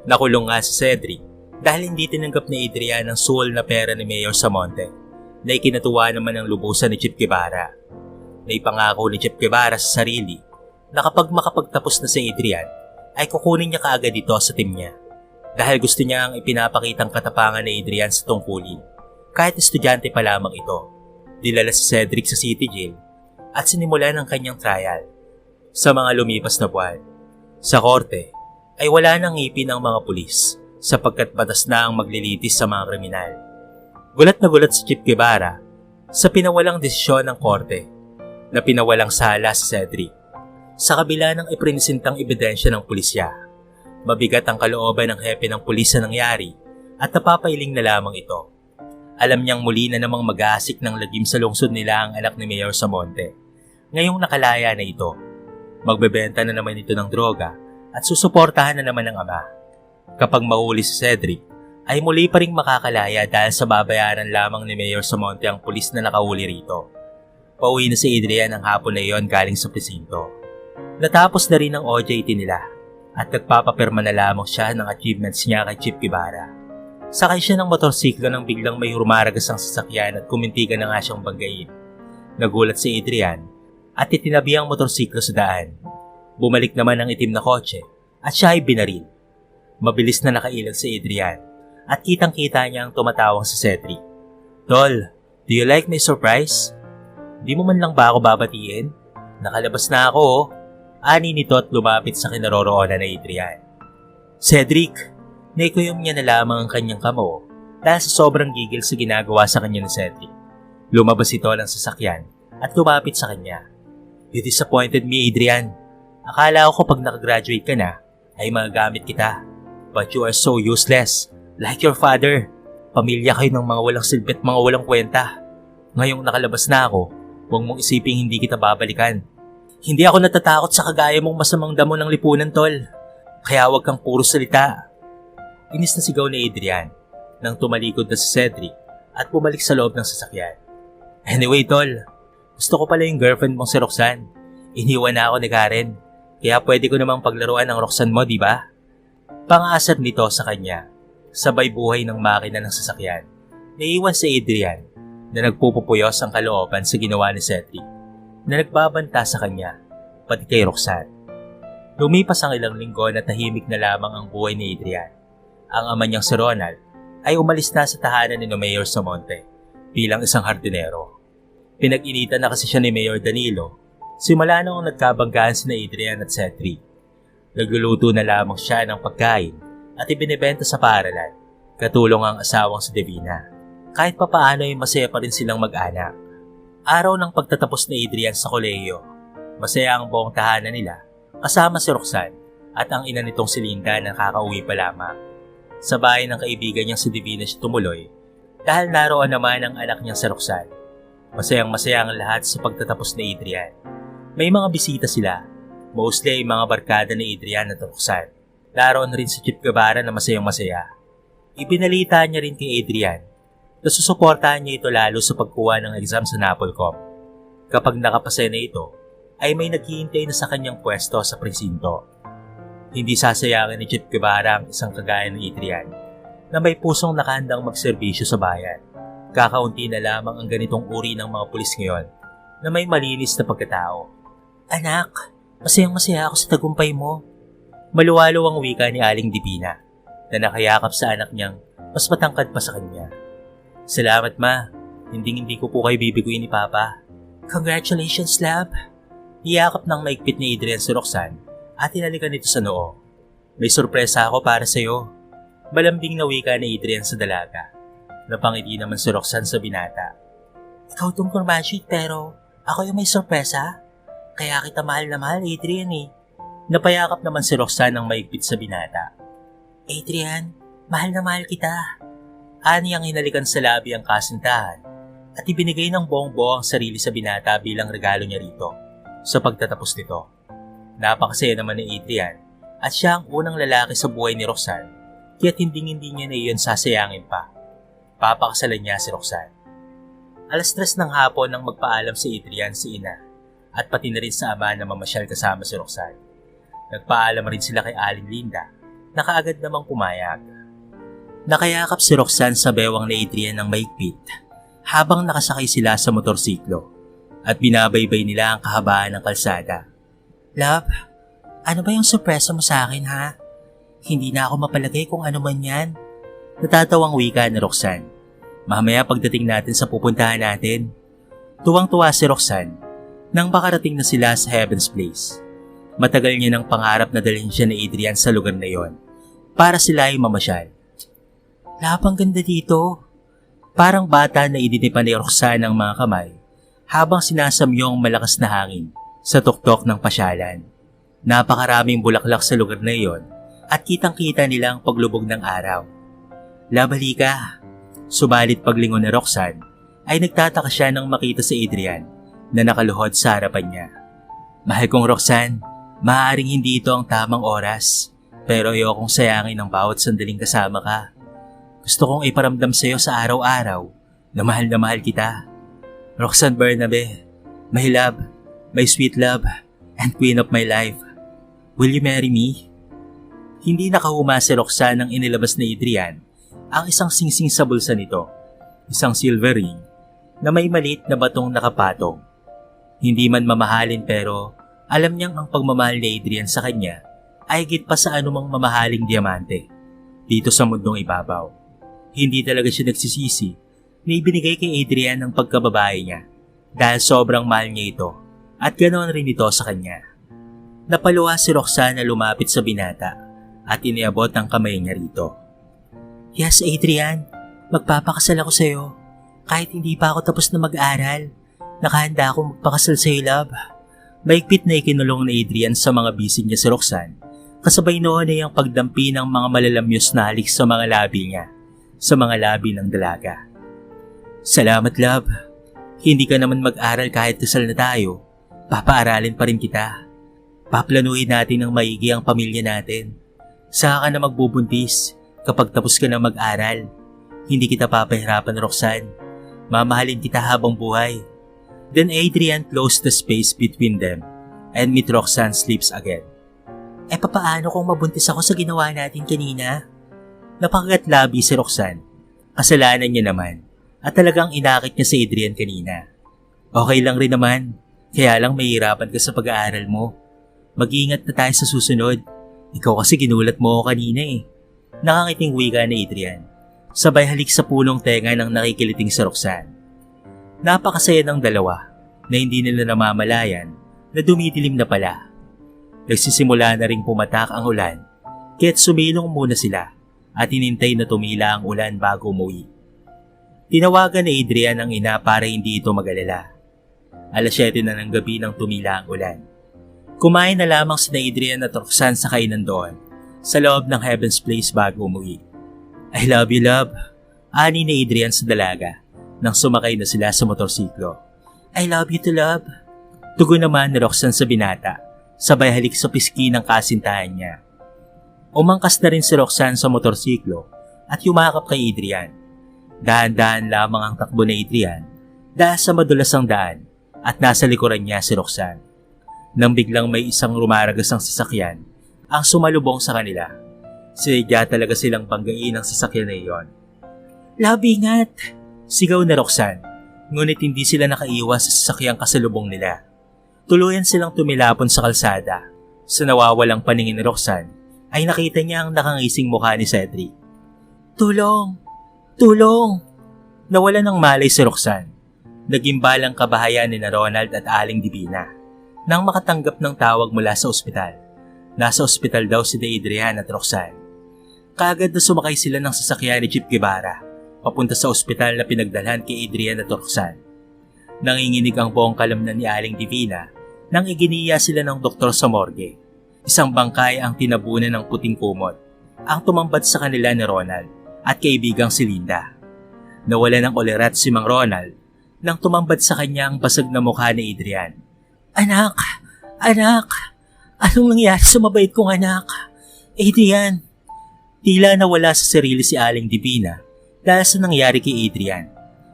Nakulong nga si Cedric dahil hindi tinanggap ni Adrian ang suwal na pera ni Mayor Samonte na ikinatuwa naman ng lubusan ni Chief Guevara. Naipangako ni Chief Guevara sa sarili na kapag makapagtapos na si Adrian ay kukunin niya kaagad ito sa team niya. Dahil gusto niya ang ipinapakitang katapangan ni Adrian sa tungkulin. Kahit estudyante pa lamang ito, dinala si Cedric sa City Jail at sinimulan ang kanyang trial. Sa mga lumipas na buwan, sa korte ay wala nang ngipin ang mga pulis sapagkat batas na ang maglilitis sa mga kriminal. Gulat na gulat si Chief Guevara sa pinawalang desisyon ng korte na pinawalang sala si Cedric. Sa kabila ng iprinisintang ebidensya ng pulisya, mabigat ang kalooban ng hepe ng pulis sa nangyari at napapailing na lamang ito. Alam niyang muli na namang mag-aasik ng lagim sa lungsod nila ang anak ni Mayor Samonte. Ngayong nakalaya na ito, magbebenta na naman ito ng droga at susuportahan na naman ng ama. Kapag mahuli si Cedric, ay muli pa ring makakalaya dahil sa babayaran lamang ni Mayor Samonte ang pulis na nakahuli rito. Pauwi na si Adrian ang hapon na iyon galing sa presinto. Natapos na rin ang OJT nila at nagpapapirma na lamang siya ng achievements niya kay Chief Guevara. Sakay siya ng motorsiklo nang biglang may rumaragas ang sasakyan at kumintigan na nga siyang banggain. Nagulat si Adrian at itinabi ang motorsiklo sa daan. Bumalik naman ang itim na kotse at siya ay binaril. Mabilis na nakailag si Adrian at kitang-kita niya ang tumatawang si Cedric. "Tol, do you like my surprise? Di mo man lang ba ako babatiin? Nakalabas na ako oh." Ani nito at lumapit sa kinaroroonan na Adrian. Cedric, naikuyom niya na lamang ang kanyang kamao dahil sa sobrang gigil sa ginagawa sa kanya ni Cedric. Lumabas ito ng sasakyan at lumapit sa kanya. "You disappointed me, Adrian. Akala ko pag nakagraduate ka na ay magagamit kita. But you are so useless, like your father. Pamilya kayo ng mga walang silbi at mga walang kwenta. Ngayong nakalabas na ako, huwag mong isiping hindi kita babalikan. Hindi ako natatakot sa kagaya mong masamang damo ng lipunan, tol. Kaya huwag kang puro salita." Inis na sigaw ni Adrian nang tumalikod na si Cedric at bumalik sa loob ng sasakyan. "Anyway, tol, gusto ko pala yung girlfriend mong si Roxanne. Iniwan na ako ni Karen, kaya pwede ko namang paglaruan ang Roxanne mo, di ba?" Pang-aasar nito sa kanya, sabay buhay ng makina ng sasakyan. Naiiwan si Adrian na nagpupupuyos ang kalooban sa ginawa ni Cedric na nagbabanta sa kanya, pati kay Roxanne. Lumipas ang ilang linggo na tahimik na lamang ang buhay ni Adrian. Ang ama niyang si Ronald ay umalis na sa tahanan ni Mayor Samonte bilang isang hardinero. Pinag-initan na kasi siya ni Mayor Danilo simula noong nagkabanggaan sina Adrian at Cedric. Nagluluto na lamang siya ng pagkain at ibinebenta sa paaralan, katulong ang asawang si Divina. Kahit papaano ay masaya pa rin silang mag-anak. Araw ng pagtatapos ni Adrian sa kolehiyo, masaya ang buong tahanan nila kasama si Roxanne at ang ina nitong si Linda na kakauwi pa lamang. Sa bahay ng kaibigan niyang si Divina siya tumuloy dahil naroon naman ang anak niyang si Roxanne. Masayang-masaya ang lahat sa pagtatapos ni Adrian. May mga bisita sila, mostly ay mga barkada ni Adrian at Roxanne. Naroon rin si Chief Guevara na masayang-masaya. Ibinalita niya rin kay Adrian na susuportahan niya ito lalo sa pagkuha ng exam sa Napolcom. Kapag nakapasa na ito, ay may naghihintay na sa kanyang pwesto sa presinto. Hindi sasayangin ni Chief Guevara ang isang kagaya ni Adrian na may pusong nakahandang magserbisyo sa bayan. Kakaunti na lamang ang ganitong uri ng mga pulis ngayon na may malinis na pagkatao. "Anak, masayang-masaya ako sa tagumpay mo." Maluwalo ang wika ni Aling Divina na nakayakap sa anak niyang mas matangkad pa sa kanya. "Salamat, ma. Hindi ko po kayo bibiguin ni Papa." "Congratulations, love." Iyakap ng maigpit ni Adrian si Roxanne at hinalikan nito sa noo. "May sorpresa ako para sa'yo." Malambing na wika ni Adrian sa dalaga. Napangiti naman si Roxanne sa binata. "Ikaw tong graduate pero ako yung may sorpresa? Kaya kita mahal na mahal, Adrian eh." Napayakap naman si Roxanne ng maigpit sa binata. "Adrian, mahal na mahal kita." Ani ang hinalikan sa labi ang kasintahan at ibinigay ng buong-buo ang sarili sa binata bilang regalo niya rito. Sa pagtatapos nito, napakasaya naman ni Adrian at siya ang unang lalaki sa buhay ni Roxanne kaya't hindi niya na iyon sasayangin pa. Papakasalan niya si Roxanne. 3:00 ng hapon nang magpaalam si Adrian sa ina at pati na rin sa ama na mamasyal kasama si Roxanne. Nagpaalam rin sila kay Aling Linda na kaagad namang pumayag. Nakayakap si Roxanne sa bewang ni Adrian ng maigpit habang nakasakay sila sa motorsiklo at binabaybay nila ang kahabaan ng kalsada. Love, ano ba yung sorpresa mo sa akin ha? Hindi na ako mapalagay kung ano man yan. Natatawang wika ni Roxanne. Mamaya pagdating natin sa pupuntahan natin. Tuwang-tuwa si Roxanne nang makarating na sila sa Heaven's Place. Matagal niya nang pangarap na dalhin siya ni Adrian sa lugar na yon para sila ay mamasyal. Love, ang ganda dito. Parang bata na idinipan ni Roxanne ang mga kamay habang sinasamyong malakas na hangin sa tuktok ng pasyalan. Napakaraming bulaklak sa lugar na iyon at kitang-kita nilang paglubog ng araw. Labali ka. Subalit paglingon ni Roxanne ay nagtataka siya nang makita si Adrian na nakaluhod sa harapan niya. Mahal kong Roxanne, maaaring hindi ito ang tamang oras pero ayokong sayangin ang bawat sandaling kasama ka. Gusto kong iparamdam sa iyo sa araw-araw na mahal kita. Roxanne Bernabe, my love, my sweet love, and queen of my life. Will you marry me? Hindi nakahuma si Roxanne nang inilabas ni Adrian ang isang singsing sa bulsa nito, isang silver ring na may maliit na batong nakapatong. Hindi man mamahalin pero alam niyang ang pagmamahal ni Adrian sa kanya ay higit pa sa anumang mamahaling diamante dito sa mundong ibabaw. Hindi talaga siya nagsisisi na ibinigay kay Adrian ang pagkababae niya dahil sobrang mahal niya ito at ganoon rin ito sa kanya. Napaluha si Roxanne na lumapit sa binata at iniabot ang kamay niya rito. Yes, Adrian, magpapakasal ako sa iyo. Kahit hindi pa ako tapos na mag-aral, nakahanda akong magpakasal sa iyo, love. Maigpit na ikinulong ni Adrian sa mga bisig niya si Roxanne, kasabay noon ay ang pagdampi ng mga malalamyos na halik sa mga labi niya, sa mga labi ng dalaga. Salamat, love. Hindi ka naman mag-aral kahit kasal na tayo. Papaaralin pa rin kita. Paplanuhin natin ng maigi ang pamilya natin. Saka ka na magbubuntis kapag tapos ka na mag-aral. Hindi kita papahirapan, Roxanne. Mamahalin kita habang buhay. Then Adrian closed the space between them and met Roxanne's lips again. Papaano kung mabuntis ako sa ginawa natin kanina? Napakagatlabi si Roxanne. Kasalanan niya naman at talagang inakit niya si Adrian kanina. Okay lang rin naman, kaya lang mahihirapan ka sa pag-aaral mo. Mag-iingat na tayo sa susunod. Ikaw kasi ginulat mo ako kanina eh. Nakangiting wika ni Adrian. Sabay halik sa punong tenga ng nakikiliting si Roxanne. Napakasaya ng dalawa na hindi nila namamalayan na dumidilim na pala. Nagsisimula na ring pumatak ang ulan kaya't sumilong muna sila at hinintay na tumila ang ulan bago umuwi. Tinawagan ni Adrian ang ina para hindi ito mag-alala. 7:00 na ng gabi nang tumila ang ulan. Kumain na lamang si Adrian at Roxanne sa kainan doon sa loob ng Heaven's Place bago umuwi. I love you, love. Ani ni Adrian sa dalaga nang sumakay na sila sa motorsiklo. I love you to, love. Tugon naman ni Roxanne sa binata, sabay halik sa piski ng kasintahan niya. Umangkas na rin si Roxanne sa motorsiklo at yumakap kay Adrian. Dahan-dahan lamang ang takbo ni Adrian dahil sa madulasang daan at nasa likuran niya si Roxanne. Nang biglang may isang rumaragas ng sasakyan ang sumalubong sa kanila. Sinadya talaga silang banggain ang sasakyan na iyon. Love, ingat! Sigaw na Roxanne, ngunit hindi sila nakaiwas sa sasakyang kasalubong nila. Tuluyan silang tumilapon sa kalsada. Sa nawawalang paningin ni Roxanne, ay nakita niya ang nakangising mukha ni Cedric. Tulong! Tulong! Nawalan ng malay si Roxanne. Nagimbalang kabahayan ni na Ronald at Aling Divina nang makatanggap ng tawag mula sa ospital. Nasa ospital daw si Adrian at Roxanne. Kaagad na sumakay sila ng sasakyan ni Jeep Guevara papunta sa ospital na pinagdalhan kay Adrian at Roxanne. Nanginginig ang buong kalamnan ni Aling Divina nang iginiya sila ng doktor sa morgue. Isang bangkay ang tinabunan ng puting kumot, ang tumambad sa kanila ni Ronald at kaibigang si Linda. Nawala ng ulirat si Mang Ronald nang tumambad sa kanya ang basag na mukha ni Adrian. Anak! Anak! Anong nangyari sa mabait kong anak? Adrian! Tila nawala sa sarili si Aling Divina dahil sa nangyari kay Adrian.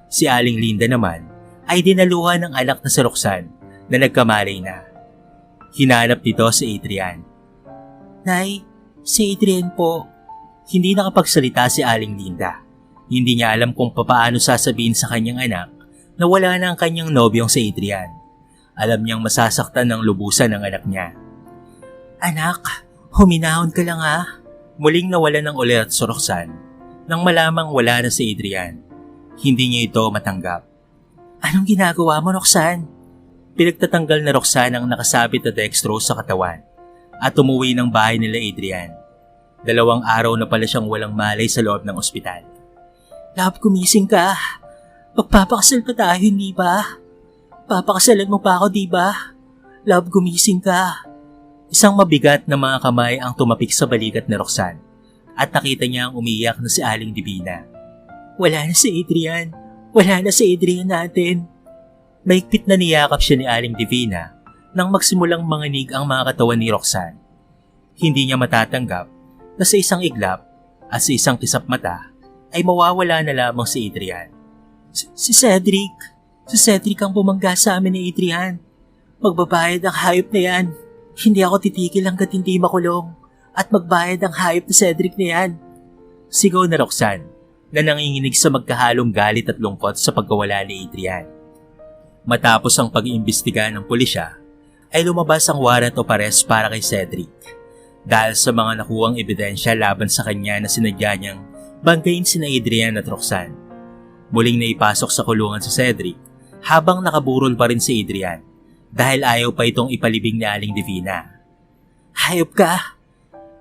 Si Aling Linda naman ay dinaluhan ng anak na si Roxanne na nagkamalay na. Hinanap nito si Adrian. Nay, si Adrian po. Hindi nakapagsalita si Aling Linda Hindi niya alam kung papaano sasabihin sa kanyang anak na wala na ang kanyang nobyong si Adrian. Alam niyang masasaktan ng lubusan ng anak niya. Anak, huminahon ka lang ha. Muling nawala ng ulit si Roxanne nang malamang wala na si Adrian. Hindi niya ito matanggap. Anong ginagawa mo, Roxanne? Pinagtatanggal na Roxanne ang nakasabit na dextrose sa katawan at umuwi ng bahay nila Adrian. 2 araw na pala siyang walang malay sa loob ng ospital. Love, gumising ka. Magpapakasal pa tayo, hindi ba? Papakasalan mo pa ako, di ba? Love, gumising ka. Isang mabigat na mga kamay ang tumapik sa balikat ni Roxanne at nakita niya ang umiyak na si Aling Divina. Wala na si Adrian. Wala na si Adrian natin. Mahigpit na niyakap siya ni Aling Divina nang magsimulang manginig ang mga katawan ni Roxanne. Hindi niya matatanggap na sa isang iglap at sa isang kisap mata ay mawawala na lamang si Adrian. Si Cedric. Si Cedric ang bumangga sa amin ni Adrian. Magbabayad ang hayop na yan. Hindi ako titigil hanggat hindi makulong at magbayad ang hayop na Cedric na yan. Sigaw na Roxanne na nanginginig sa magkahalong galit at lungkot sa pagkawala ni Adrian. Matapos ang pag-iimbestiga ng pulisya, ay lumabas ang warrant of arrest para kay Cedric dahil sa mga nakuhang ebidensya laban sa kanya na sinadya niyang banggain sina Adrian at Roxanne. Muling naipasok sa kulungan si Cedric habang nakaburol pa rin si Adrian dahil ayaw pa itong ipalibing ni Aling Divina. Hayop ka!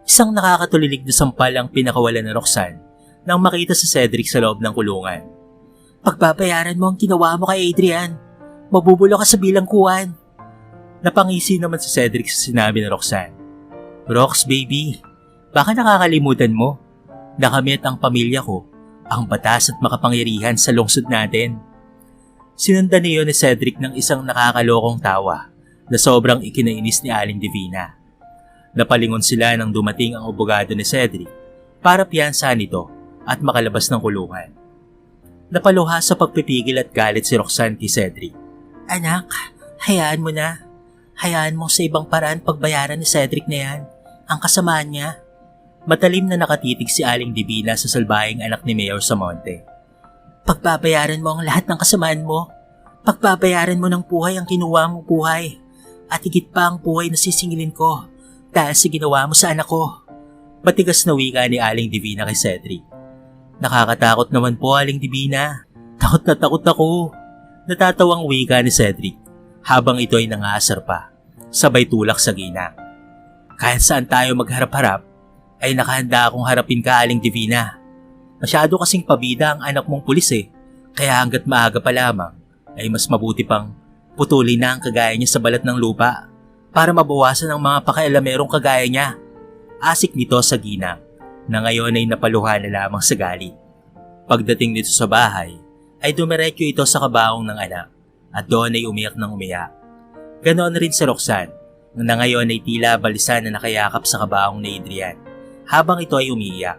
Isang nakakatulilig na sampal ang pinakawalan ni Roxanne nang makita si Cedric sa loob ng kulungan. Pagbabayaran mo ang ginawa mo kay Adrian. Mabubulo ka sa bilangguan. Napangisi naman si Cedric sa sinabi ni Roxanne. Rox, baby, baka nakakalimutan mo na kami at ang pamilya ko ang batas at makapangyarihan sa lungsod natin. Sinundan niyo ni Cedric ng isang nakakalokong tawa na sobrang ikinainis ni Aling Divina. Napalingon sila nang dumating ang abogado ni Cedric para piyansahan ito at makalabas ng kulungan. Napaluha sa pagpipigil at galit si Roxanne kay Cedric. Anak, hayaan mo na. Hayaan mo sa ibang paraan pagbayaran ni Cedric na yan. Ang kasamaan niya. Matalim na nakatitig si Aling Divina sa salbahing anak ni Mayor Samonte. Pagbabayaran mo ang lahat ng kasamaan mo. Pagbabayaran mo ng buhay ang kinuha mong buhay. At higit pa ang buhay na sisingilin ko dahil sa ginawa mo sa anak ko. Matigas na wika ni Aling Divina kay Cedric. Nakakatakot naman po, Aling Divina. Takot na takot ako. Natatawang wika ni Cedric habang ito ay nangaasar pa, sabay tulak sa ginang. Kahit saan tayo magharap-harap, ay nakahanda akong harapin ka, Aling Divina. Masyado kasing pabida ang anak mong pulis kaya hanggat maaga pa lamang ay mas mabuti pang putulin na ang kagaya niya sa balat ng lupa para mabawasan ang mga pakialamerong kagaya niya. Asik nito sa ginang na ngayon ay napaluha na lamang sa galit. Pagdating nito sa bahay ay dumiretso ito sa kabaong ng anak at doon ay umiyak ng umiyak. Ganoon rin si Roxanne na ngayon ay tila balisan na nakayakap sa kabaong ni Adrian. Habang ito ay umiiyak,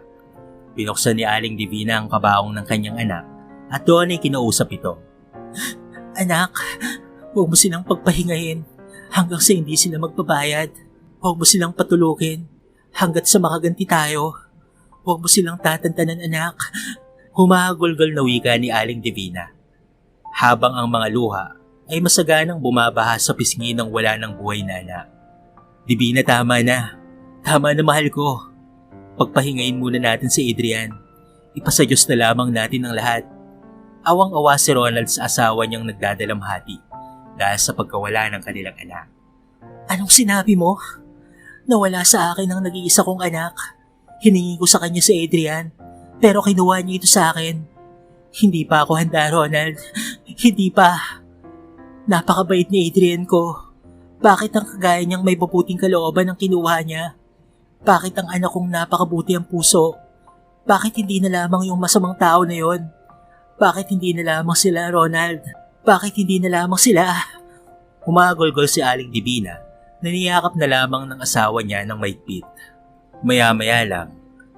binuksan ni Aling Divina ang kabaong ng kanyang anak at doon ay kinausap ito. Anak, huwag mo silang pagpahingahin hanggang sa hindi sila magbabayad. Huwag mo silang patulukin hanggat sa makaganti tayo. Huwag mo silang tatantanan, anak. Humahagulgol na wika ni Aling Divina. Habang ang mga luha ay masaganang bumabaha sa pisngi ng wala ng buhay na anak. Divina, tama na. Tama na, mahal ko. Pagpahingayin muna natin si Adrian. Ipasa Diyos na lamang natin ang lahat. Awang-awa si Ronald sa asawa niyang nagdadalamhati dahil sa pagkawala ng kanilang anak. Anong sinabi mo? Nawala sa akin ang nag-iisa kong anak. Hiningi ko sa kanya si Adrian, pero kinuha niya ito sa akin. Hindi pa ako handa, Ronald. Hindi pa. Napakabait ni Adrian ko. Bakit ang kagaya niyang may mabuting kalooban ang kinuha niya? Bakit ang anak kong napakabuti ang puso? Bakit hindi na lamang yung masamang tao na yon? Bakit hindi na lamang sila, Ronald? Bakit hindi na lamang sila? Humagulgol si Aling Divina na niyakap na lamang ng asawa niya ng mahigpit. Maya-maya lang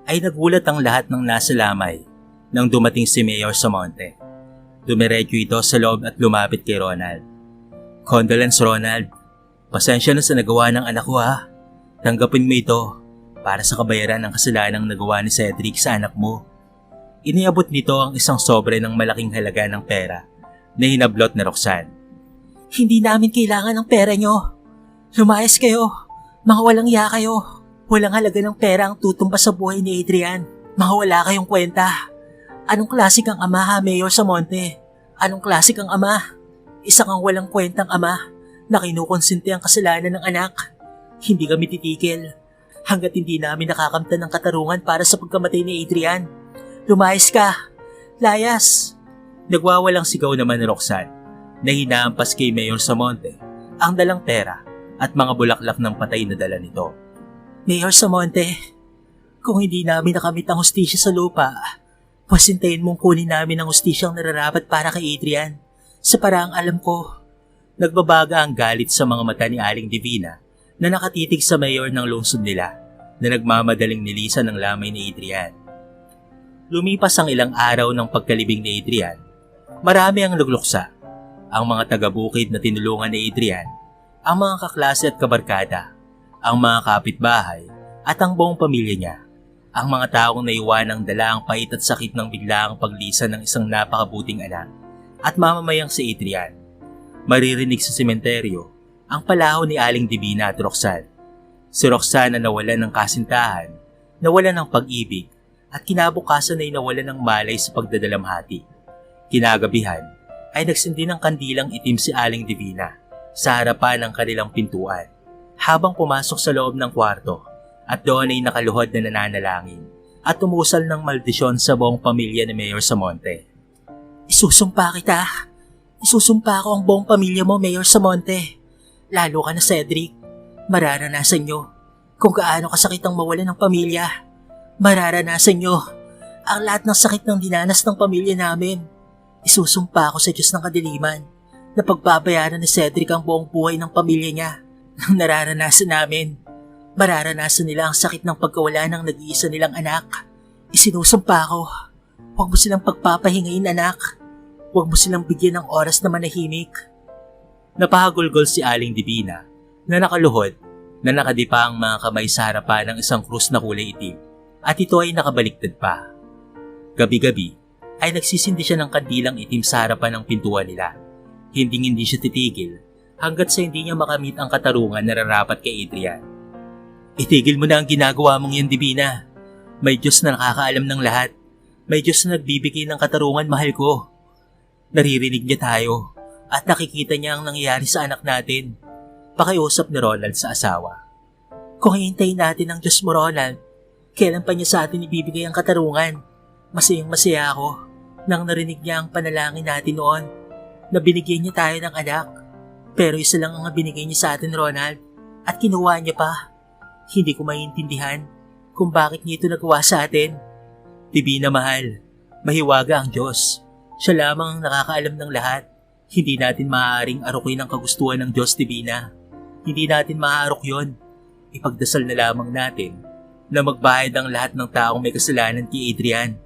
ay nagulat ang lahat ng nasa lamay nang dumating si Mayor Samonte. Dumiretso ito sa loob at lumapit kay Ronald. Condolence, Ronald. Pasensya na sa nagawa ng anak ko, ha. Tanggapin mo ito para sa kabayaran ng kasalanang nagawa ni Cedric sa anak mo. Iniabot nito ang isang sobre ng malaking halaga ng pera na hinablot na Roxanne. Hindi namin kailangan ng pera nyo. Lumayas kayo. Mga walang iya kayo. Walang halaga ng pera ang tutumba sa buhay ni Adrian. Mga wala kayong kwenta. Anong klase kang ama ha, Mayor Samonte? Anong klase kang ama? Isa kang walang kwentang ama na kinukonsinti ang kasalanan ng anak. Hindi kami titigil hanggat hindi namin nakakamtan ng katarungan para sa pagkamatay ni Adrian. Lumayas ka. Layas. Nagwawalang sigaw naman ni Roxanne na hinahampas kay Mayor Samonte ang dalang pera at mga bulaklak ng patay na dala nito. Mayor Samonte, kung hindi namin nakamit ang hustisya sa lupa, pasintayin mong kunin namin ang hustisyang nararapat para kay Adrian. Sa paraang alam ko, nagbabaga ang galit sa mga mata ni Aling Divina na nakatitig sa mayor ng lungsod nila na nagmamadaling nilisan ng lamay ni Adrian. Lumipas ang ilang araw ng pagkalibing ni Adrian. Marami ang lugluksa. Ang mga taga-bukid na tinulungan ni Adrian, ang mga kaklase at kabarkada, ang mga kapitbahay at ang buong pamilya niya. Ang mga taong naiwan ng dala ang pait at sakit ng biglaang paglisan ng isang napakabuting anak at mamamayang si Adrian. Maririnig sa sementeryo ang palaho ni Aling Divina at Roxanne. Si Roxanne na nawalan ng kasintahan, nawalan ng pag-ibig at kinabukasan ay nawalan ng malay sa pagdadalamhati. Kinagabihan ay nagsindi ng kandilang itim si Aling Divina sa harapan ng kanilang pintuan habang pumasok sa loob ng kwarto at doon ay nakaluhod na nananalangin at umusal ng maldisyon sa buong pamilya ni Mayor Samonte. Isusumpa kita. Isusumpa ko ang buong pamilya mo, Mayor Samonte. Lalo ka na, Cedric. Mararanasan nyo kung gaano kasakit ang mawalan ng pamilya. Mararanasan nyo ang lahat ng sakit ng dinanas ng pamilya namin. Isusumpa ko sa Diyos ng Kadiliman na pagbabayaran ni Cedric ang buong buhay ng pamilya niya nang nararanasan namin. Mararanasan nila ang sakit ng pagkawala ng nag-iisa nilang anak. Isinusumpa ko, huwag mo silang pagpapahingayin, anak. Huwag mo silang bigyan ng oras na manahimik. Napahagulgol si Aling Divina na nakaluhod na nakadipa ang mga kamay sa harapan ng isang krus na kulay itim at ito ay nakabaliktad pa. Gabi-gabi ay nagsisindi siya ng kandilang itim sa harapan ng pintuan nila. Hindi siya titigil hanggat sa hindi niya makamit ang katarungan na nararapat kay Adrian. Itigil mo na ang ginagawa mong yan, Divina. May Diyos na nakakaalam ng lahat. May Diyos na nagbibigay ng katarungan, mahal ko. Naririnig niya tayo at nakikita niya ang nangyayari sa anak natin. Pakiusap ni Ronald sa asawa. Kung hihintayin natin ang Diyos mo, Ronald, kailan pa niya sa atin ibibigay ang katarungan? Masayang-masaya ako nang narinig niya ang panalangin natin noon na binigyan niya tayo ng anak. Pero isa lang ang binigay niya sa atin, Ronald, at kinuha niya pa. Hindi ko maintindihan kung bakit niya ito nagawa sa atin. Divina, mahal, mahiwaga ang Diyos. Siya lamang ang nakakaalam ng lahat. Hindi natin maaaring arukin ang kagustuhan ng Diyos, Divina. Hindi natin maaarok yon. Ipagdasal na lamang natin na magbayad ang lahat ng taong may kasalanan kay Adrian.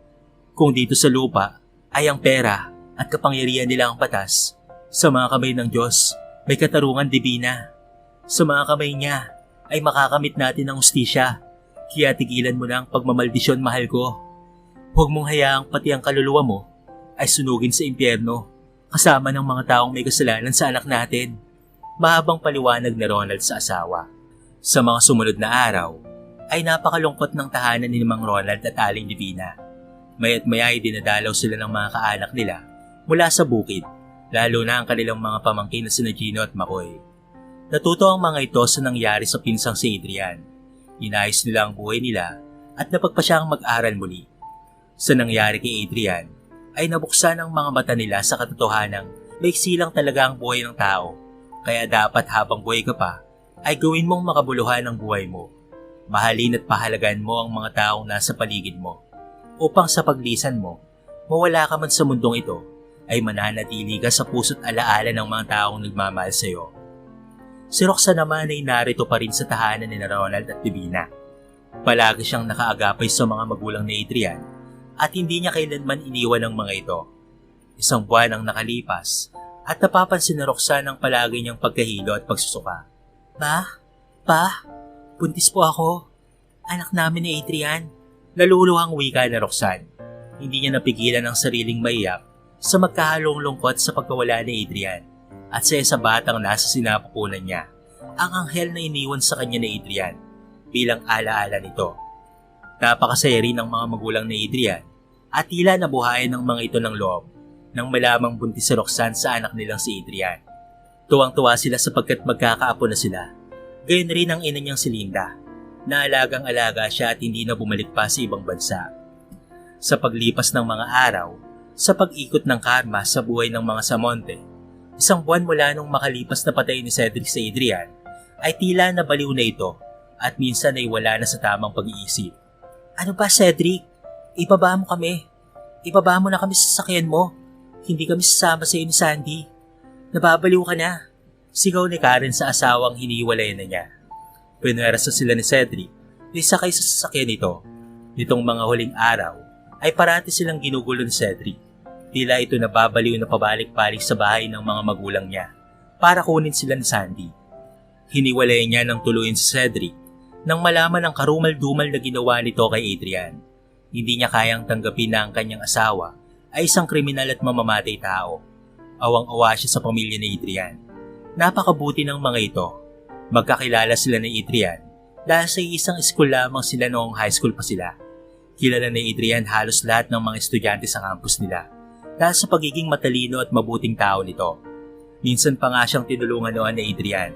Kung dito sa lupa ay ang pera at kapangyarihan nila ang batas, sa mga kamay ng Diyos may katarungan, Divina. Sa mga kamay niya ay makakamit natin ang hustisya. Kaya tigilan mo na ang pagmamaldisyon, mahal ko. Huwag mong hayaang pati ang kaluluwa mo ay sunugin sa impyerno kasama ng mga taong may kasalanan sa anak natin. Mahabang paliwanag ni Ronald sa asawa. Sa mga sumunod na araw ay napakalungkot ng tahanan ni Mang Ronald at Aling Divina. Maya't maya ay dinadalaw sila ng mga kaanak nila mula sa bukid, lalo na ang kanilang mga pamangkin na sina Gino at Makoy. Natuto ang mga ito sa nangyari sa pinsang si Adrian. Inayos nila ang buhay nila at napagpa siyang mag-aral muli. Sa nangyari kay Adrian ay nabuksan ang mga mata nila sa katotohanang maiksi lang talaga ang buhay ng tao. Kaya dapat habang buhay ka pa ay gawin mong makabuluhan ang buhay mo. Mahalin at pahalagan mo ang mga taong nasa paligid mo upang sa paglisan mo, mawala ka man sa mundong ito ay mananatili ka sa puso't alaala ng mga taong nagmamahal sa iyo. Si Roxanne naman ay narito pa rin sa tahanan ni Ronald at Divina. Palagi siyang nakaagapay sa mga magulang ni Adrian at hindi niya kailanman iniwan ang mga ito. Isang buwan ang nakalipas at napapansin ni Roxanne ang palagi niyang pagkahilo at pagsusuka. Pa, buntis po ako. Anak namin ni Adrian. Naluluhang wika ni Roxanne. Hindi niya napigilan ang sariling maiyak sa magkahalong lungkot sa pagkawala ni Adrian at sa isa batang nasa sinapupunan niya, ang anghel na iniwan sa kanya ni Adrian bilang alaala nito. Napakasaya rin ng mga magulang ni Adrian at tila nabuhayan ng mga ito ng loob nang malamang buntis si Roxanne sa anak nilang si Adrian. Tuwang-tuwa sila sapagkat magkakaapo na sila. Gayon rin ang ina niyang si Linda, na alagang-alaga siya at hindi na bumalik pa sa ibang bansa. Sa paglipas ng mga araw, sa pag-ikot ng karma sa buhay ng mga Samonte, isang buwan mula nung makalipas na patay ni Cedric sa Adrian, ay tila nabaliw na ito at minsan ay wala na sa tamang pag-iisip. Ano ba, Cedric? Ibaba mo kami. Ibaba mo na kami sa sasakyan mo. Hindi kami sasama sa iyo ni Sandy. Nababaliw ka na. Sigaw ni Karen sa asawang hiniwalay na niya. Pinwersa sila ni Cedric na sakay sa sasakyan nito. Nitong mga huling araw ay parati silang ginugulo ni Cedric. Tila ito nababaliw na pabalik-balik sa bahay ng mga magulang niya para kunin sila ni Sandy. Hiniwalay niya ng tuluyan si Cedric nang malaman ang karumal-dumal na ginawa nito kay Adrian. Hindi niya kayang tanggapin na ang kanyang asawa ay isang kriminal at mamamatay tao. Awang-awa siya sa pamilya ni Adrian. Napakabuti ng mga ito. Magkakilala sila ni Adrian dahil sa isang school lamang sila noong high school pa sila. Kilala ni Adrian halos lahat ng mga estudyante sa campus nila dahil sa pagiging matalino at mabuting tao nito. Minsan pa nga siyang tinulungan noon ni Adrian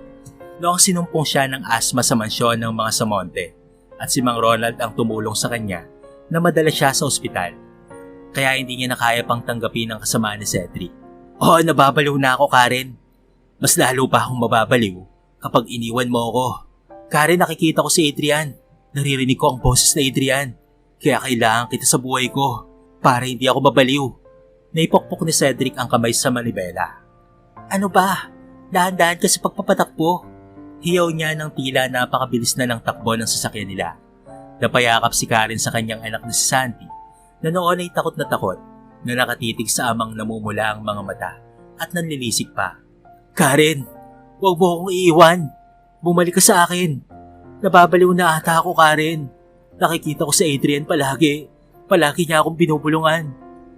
noong sinumpong siya ng asma sa mansyon ng mga Samonte at si Mang Ronald ang tumulong sa kanya na madala siya sa ospital. Kaya hindi niya na kaya pang tanggapin ang kasamaan ni Cedric. Oh, nababaliw na ako, Karen. Mas lalo pa akong mababaliw kapag iniwan mo ako. Karen, nakikita ko si Adrian. Naririnig ko ang boses ni Adrian. Kaya kailangan kita sa buhay ko para hindi ako mabaliw. Naipokpok ni Cedric ang kamay sa manibela. Ano ba? Dahan-dahan ka sa pagpapatakbo. Hiyaw niya ng tila napakabilis na ng takbo ng sasakyan nila. Napayakap si Karen sa kanyang anak na si Sandy na noon ay takot na nakatitig sa amang namumula ang mga mata at nanlilisik pa. Karen, huwag mo akong iiwan. Bumalik ka sa akin. Nababaliw na ata ako, Karen. Nakikita ko si Adrian palagi. Palagi niya akong binubulungan.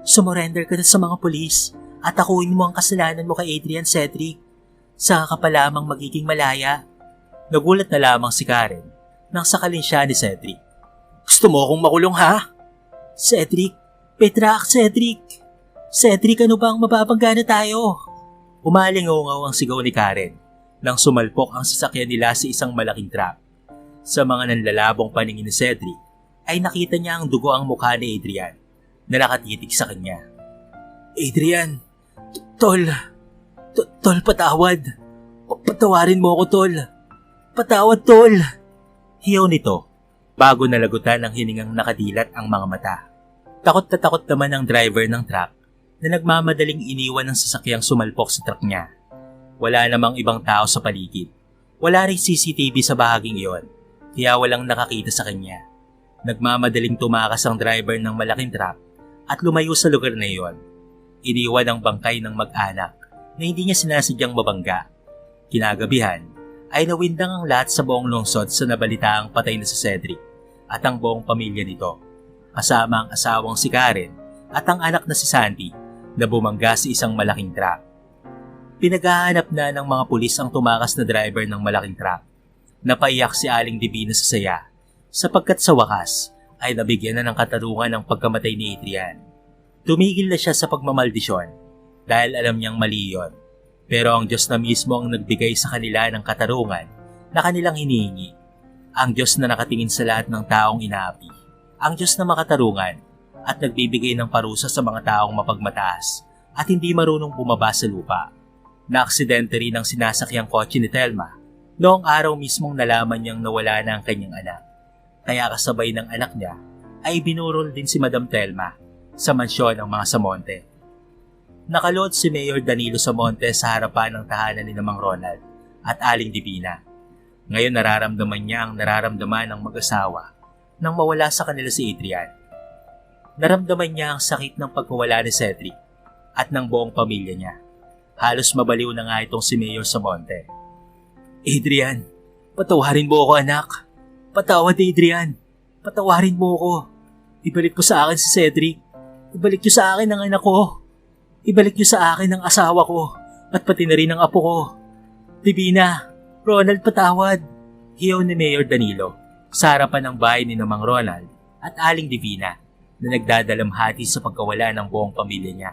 Sumurrender ka na sa mga pulis at akuin mo ang kasalanan mo kay Adrian, Cedric. Saka ka pa lamang magiging malaya. Nagulat na lamang si Karen nang sakalin siya ni Cedric. Gusto mo akong makulong, ha? Cedric, Petrak, Cedric. Cedric, ano ba ang mapapanggana tayo? Umalingaw ang sigaw ni Karen nang sumalpok ang sasakyan nila sa isang malaking truck. Sa mga nanlalabong paningin ni Cedric ay nakita niya ang dugo ang mukha ni Adrian na nakatitig sa kanya. Adrian, Tol, patawad. Patawarin mo ako, Tol. Patawad, Tol. Hiyaw nito bago nalagutan ng hiningang nakadilat ang mga mata. Takot na takot naman ang driver ng truck na nagmamadaling iniwan ng sasakyang sumalpok sa truck niya. Wala namang ibang tao sa paligid. Wala rin CCTV sa bahaging iyon, kaya walang nakakita sa kanya. Nagmamadaling tumakas ang driver ng malaking truck at lumayo sa lugar na iyon. Iniwan ang bangkay ng mag-anak na hindi niya sinasadyang mabangga. Kinagabihan ay nawindang ang lahat sa buong lungsod sa nabalitaang patay na si Cedric at ang buong pamilya nito, kasama ang asawang si Karen at ang anak na si Sandy na bumangga sa isang malaking truck. Pinaghahanap na ng mga pulis ang tumakas na driver ng malaking truck. Napaiyak si Aling Divina sa saya sapagkat sa wakas ay nabigyan na ng katarungan ang pagkamatay ni Adrian. Tumigil na siya sa pagmamaldisyon dahil alam niyang mali yun. Pero ang Diyos na mismo ang nagbigay sa kanila ng katarungan na kanilang hinihingi. Ang Diyos na nakatingin sa lahat ng taong inaapi. Ang Diyos na makatarungan at nagbibigay ng parusa sa mga taong mapagmataas at hindi marunong bumaba sa lupa. Naaksidente rin ang sinasakyang kotse ni Telma noong araw mismong nalaman niyang nawala na ang kanyang anak. Kaya kasabay ng anak niya ay binurol din si Madam Telma sa mansyon ng mga Samonte. Nakalood si Mayor Danilo Samonte sa harapan ng tahanan ni Mang Ronald at Aling Divina. Ngayon nararamdaman niya ang nararamdaman ng mag-asawa nang mawala sa kanila si Adrian. Naramdaman niya ang sakit ng pagkawala ni Cedric at ng buong pamilya niya. Halos mabaliw na nga itong si Mayor Samonte. Adrian, patawarin mo ako, anak. Patawad, Adrian. Patawarin mo ako. Ibalik mo sa akin si Cedric. Ibalik niyo sa akin ang anak ko. Ibalik niyo sa akin ang asawa ko at pati na rin ang apo ko. Divina, Ronald, patawad. Hiyaw ni Mayor Danilo sa harapan ng bahay ni Mang Ronald at Aling Divina na nagdadalamhati sa pagkawala ng buong pamilya niya.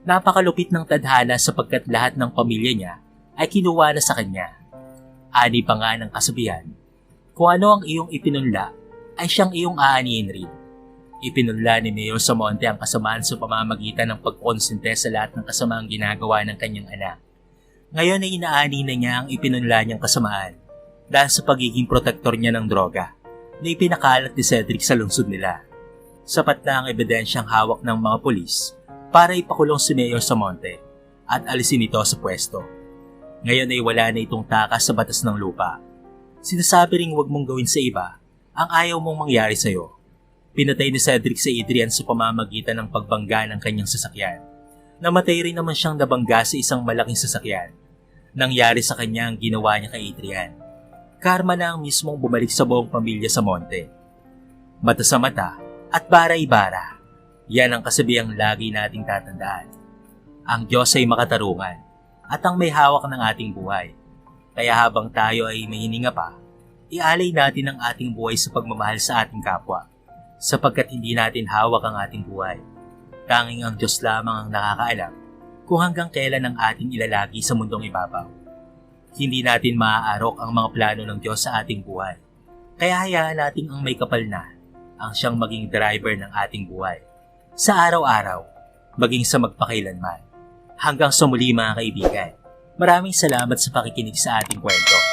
Napakalupit ng tadhana sapagkat lahat ng pamilya niya ay kinuha na sa kanya. Ani pa nga ng kasabihan, kung ano ang iyong ipinunla ay siyang iyong aanihin rin. Ipinunla ni Mayor Samonte ang kasamaan sa pamamagitan ng pagkonsente sa lahat ng kasamaang ginagawa ng kanyang anak. Ngayon ay inaani na niya ang ipinunla niyang kasamaan dahil sa pagiging protektor niya ng droga na ipinakalat ni Cedric sa lungsod nila. Sapat na ang ebidensyang hawak ng mga pulis para ipakulong si Mayor Samonte at alisin ito sa pwesto. Ngayon ay wala na itong takas sa batas ng lupa. Sinasabi ring huwag mong gawin sa iba ang ayaw mong mangyari sa iyo. Pinatay ni Cedric si Adrian sa pamamagitan ng pagbangga ng kanyang sasakyan. Namatay rin naman siyang nabangga sa isang malaking sasakyan. Nangyari sa kanya ang ginawa niya kay Adrian. Karma na ang mismong bumalik sa buong pamilya sa monte. Mata sa mata at bara-ibara. Yan ang kasabihang lagi nating tatandaan. Ang Diyos ay makatarungan at ang may hawak ng ating buhay. Kaya habang tayo ay may hininga pa, ialay natin ang ating buhay sa pagmamahal sa ating kapwa. Sapagkat hindi natin hawak ang ating buhay. Tanging ang Diyos lamang ang nakakaalam kung hanggang kailan ang ating ilalagi sa mundong ibabaw. Hindi natin maaarok ang mga plano ng Diyos sa ating buhay. Kaya hayaan natin ang may kapal na ang siyang maging driver ng ating buhay. Sa araw-araw, maging sa magpakailanman. Hanggang sa muli mga kaibigan, maraming salamat sa pakikinig sa ating kwento.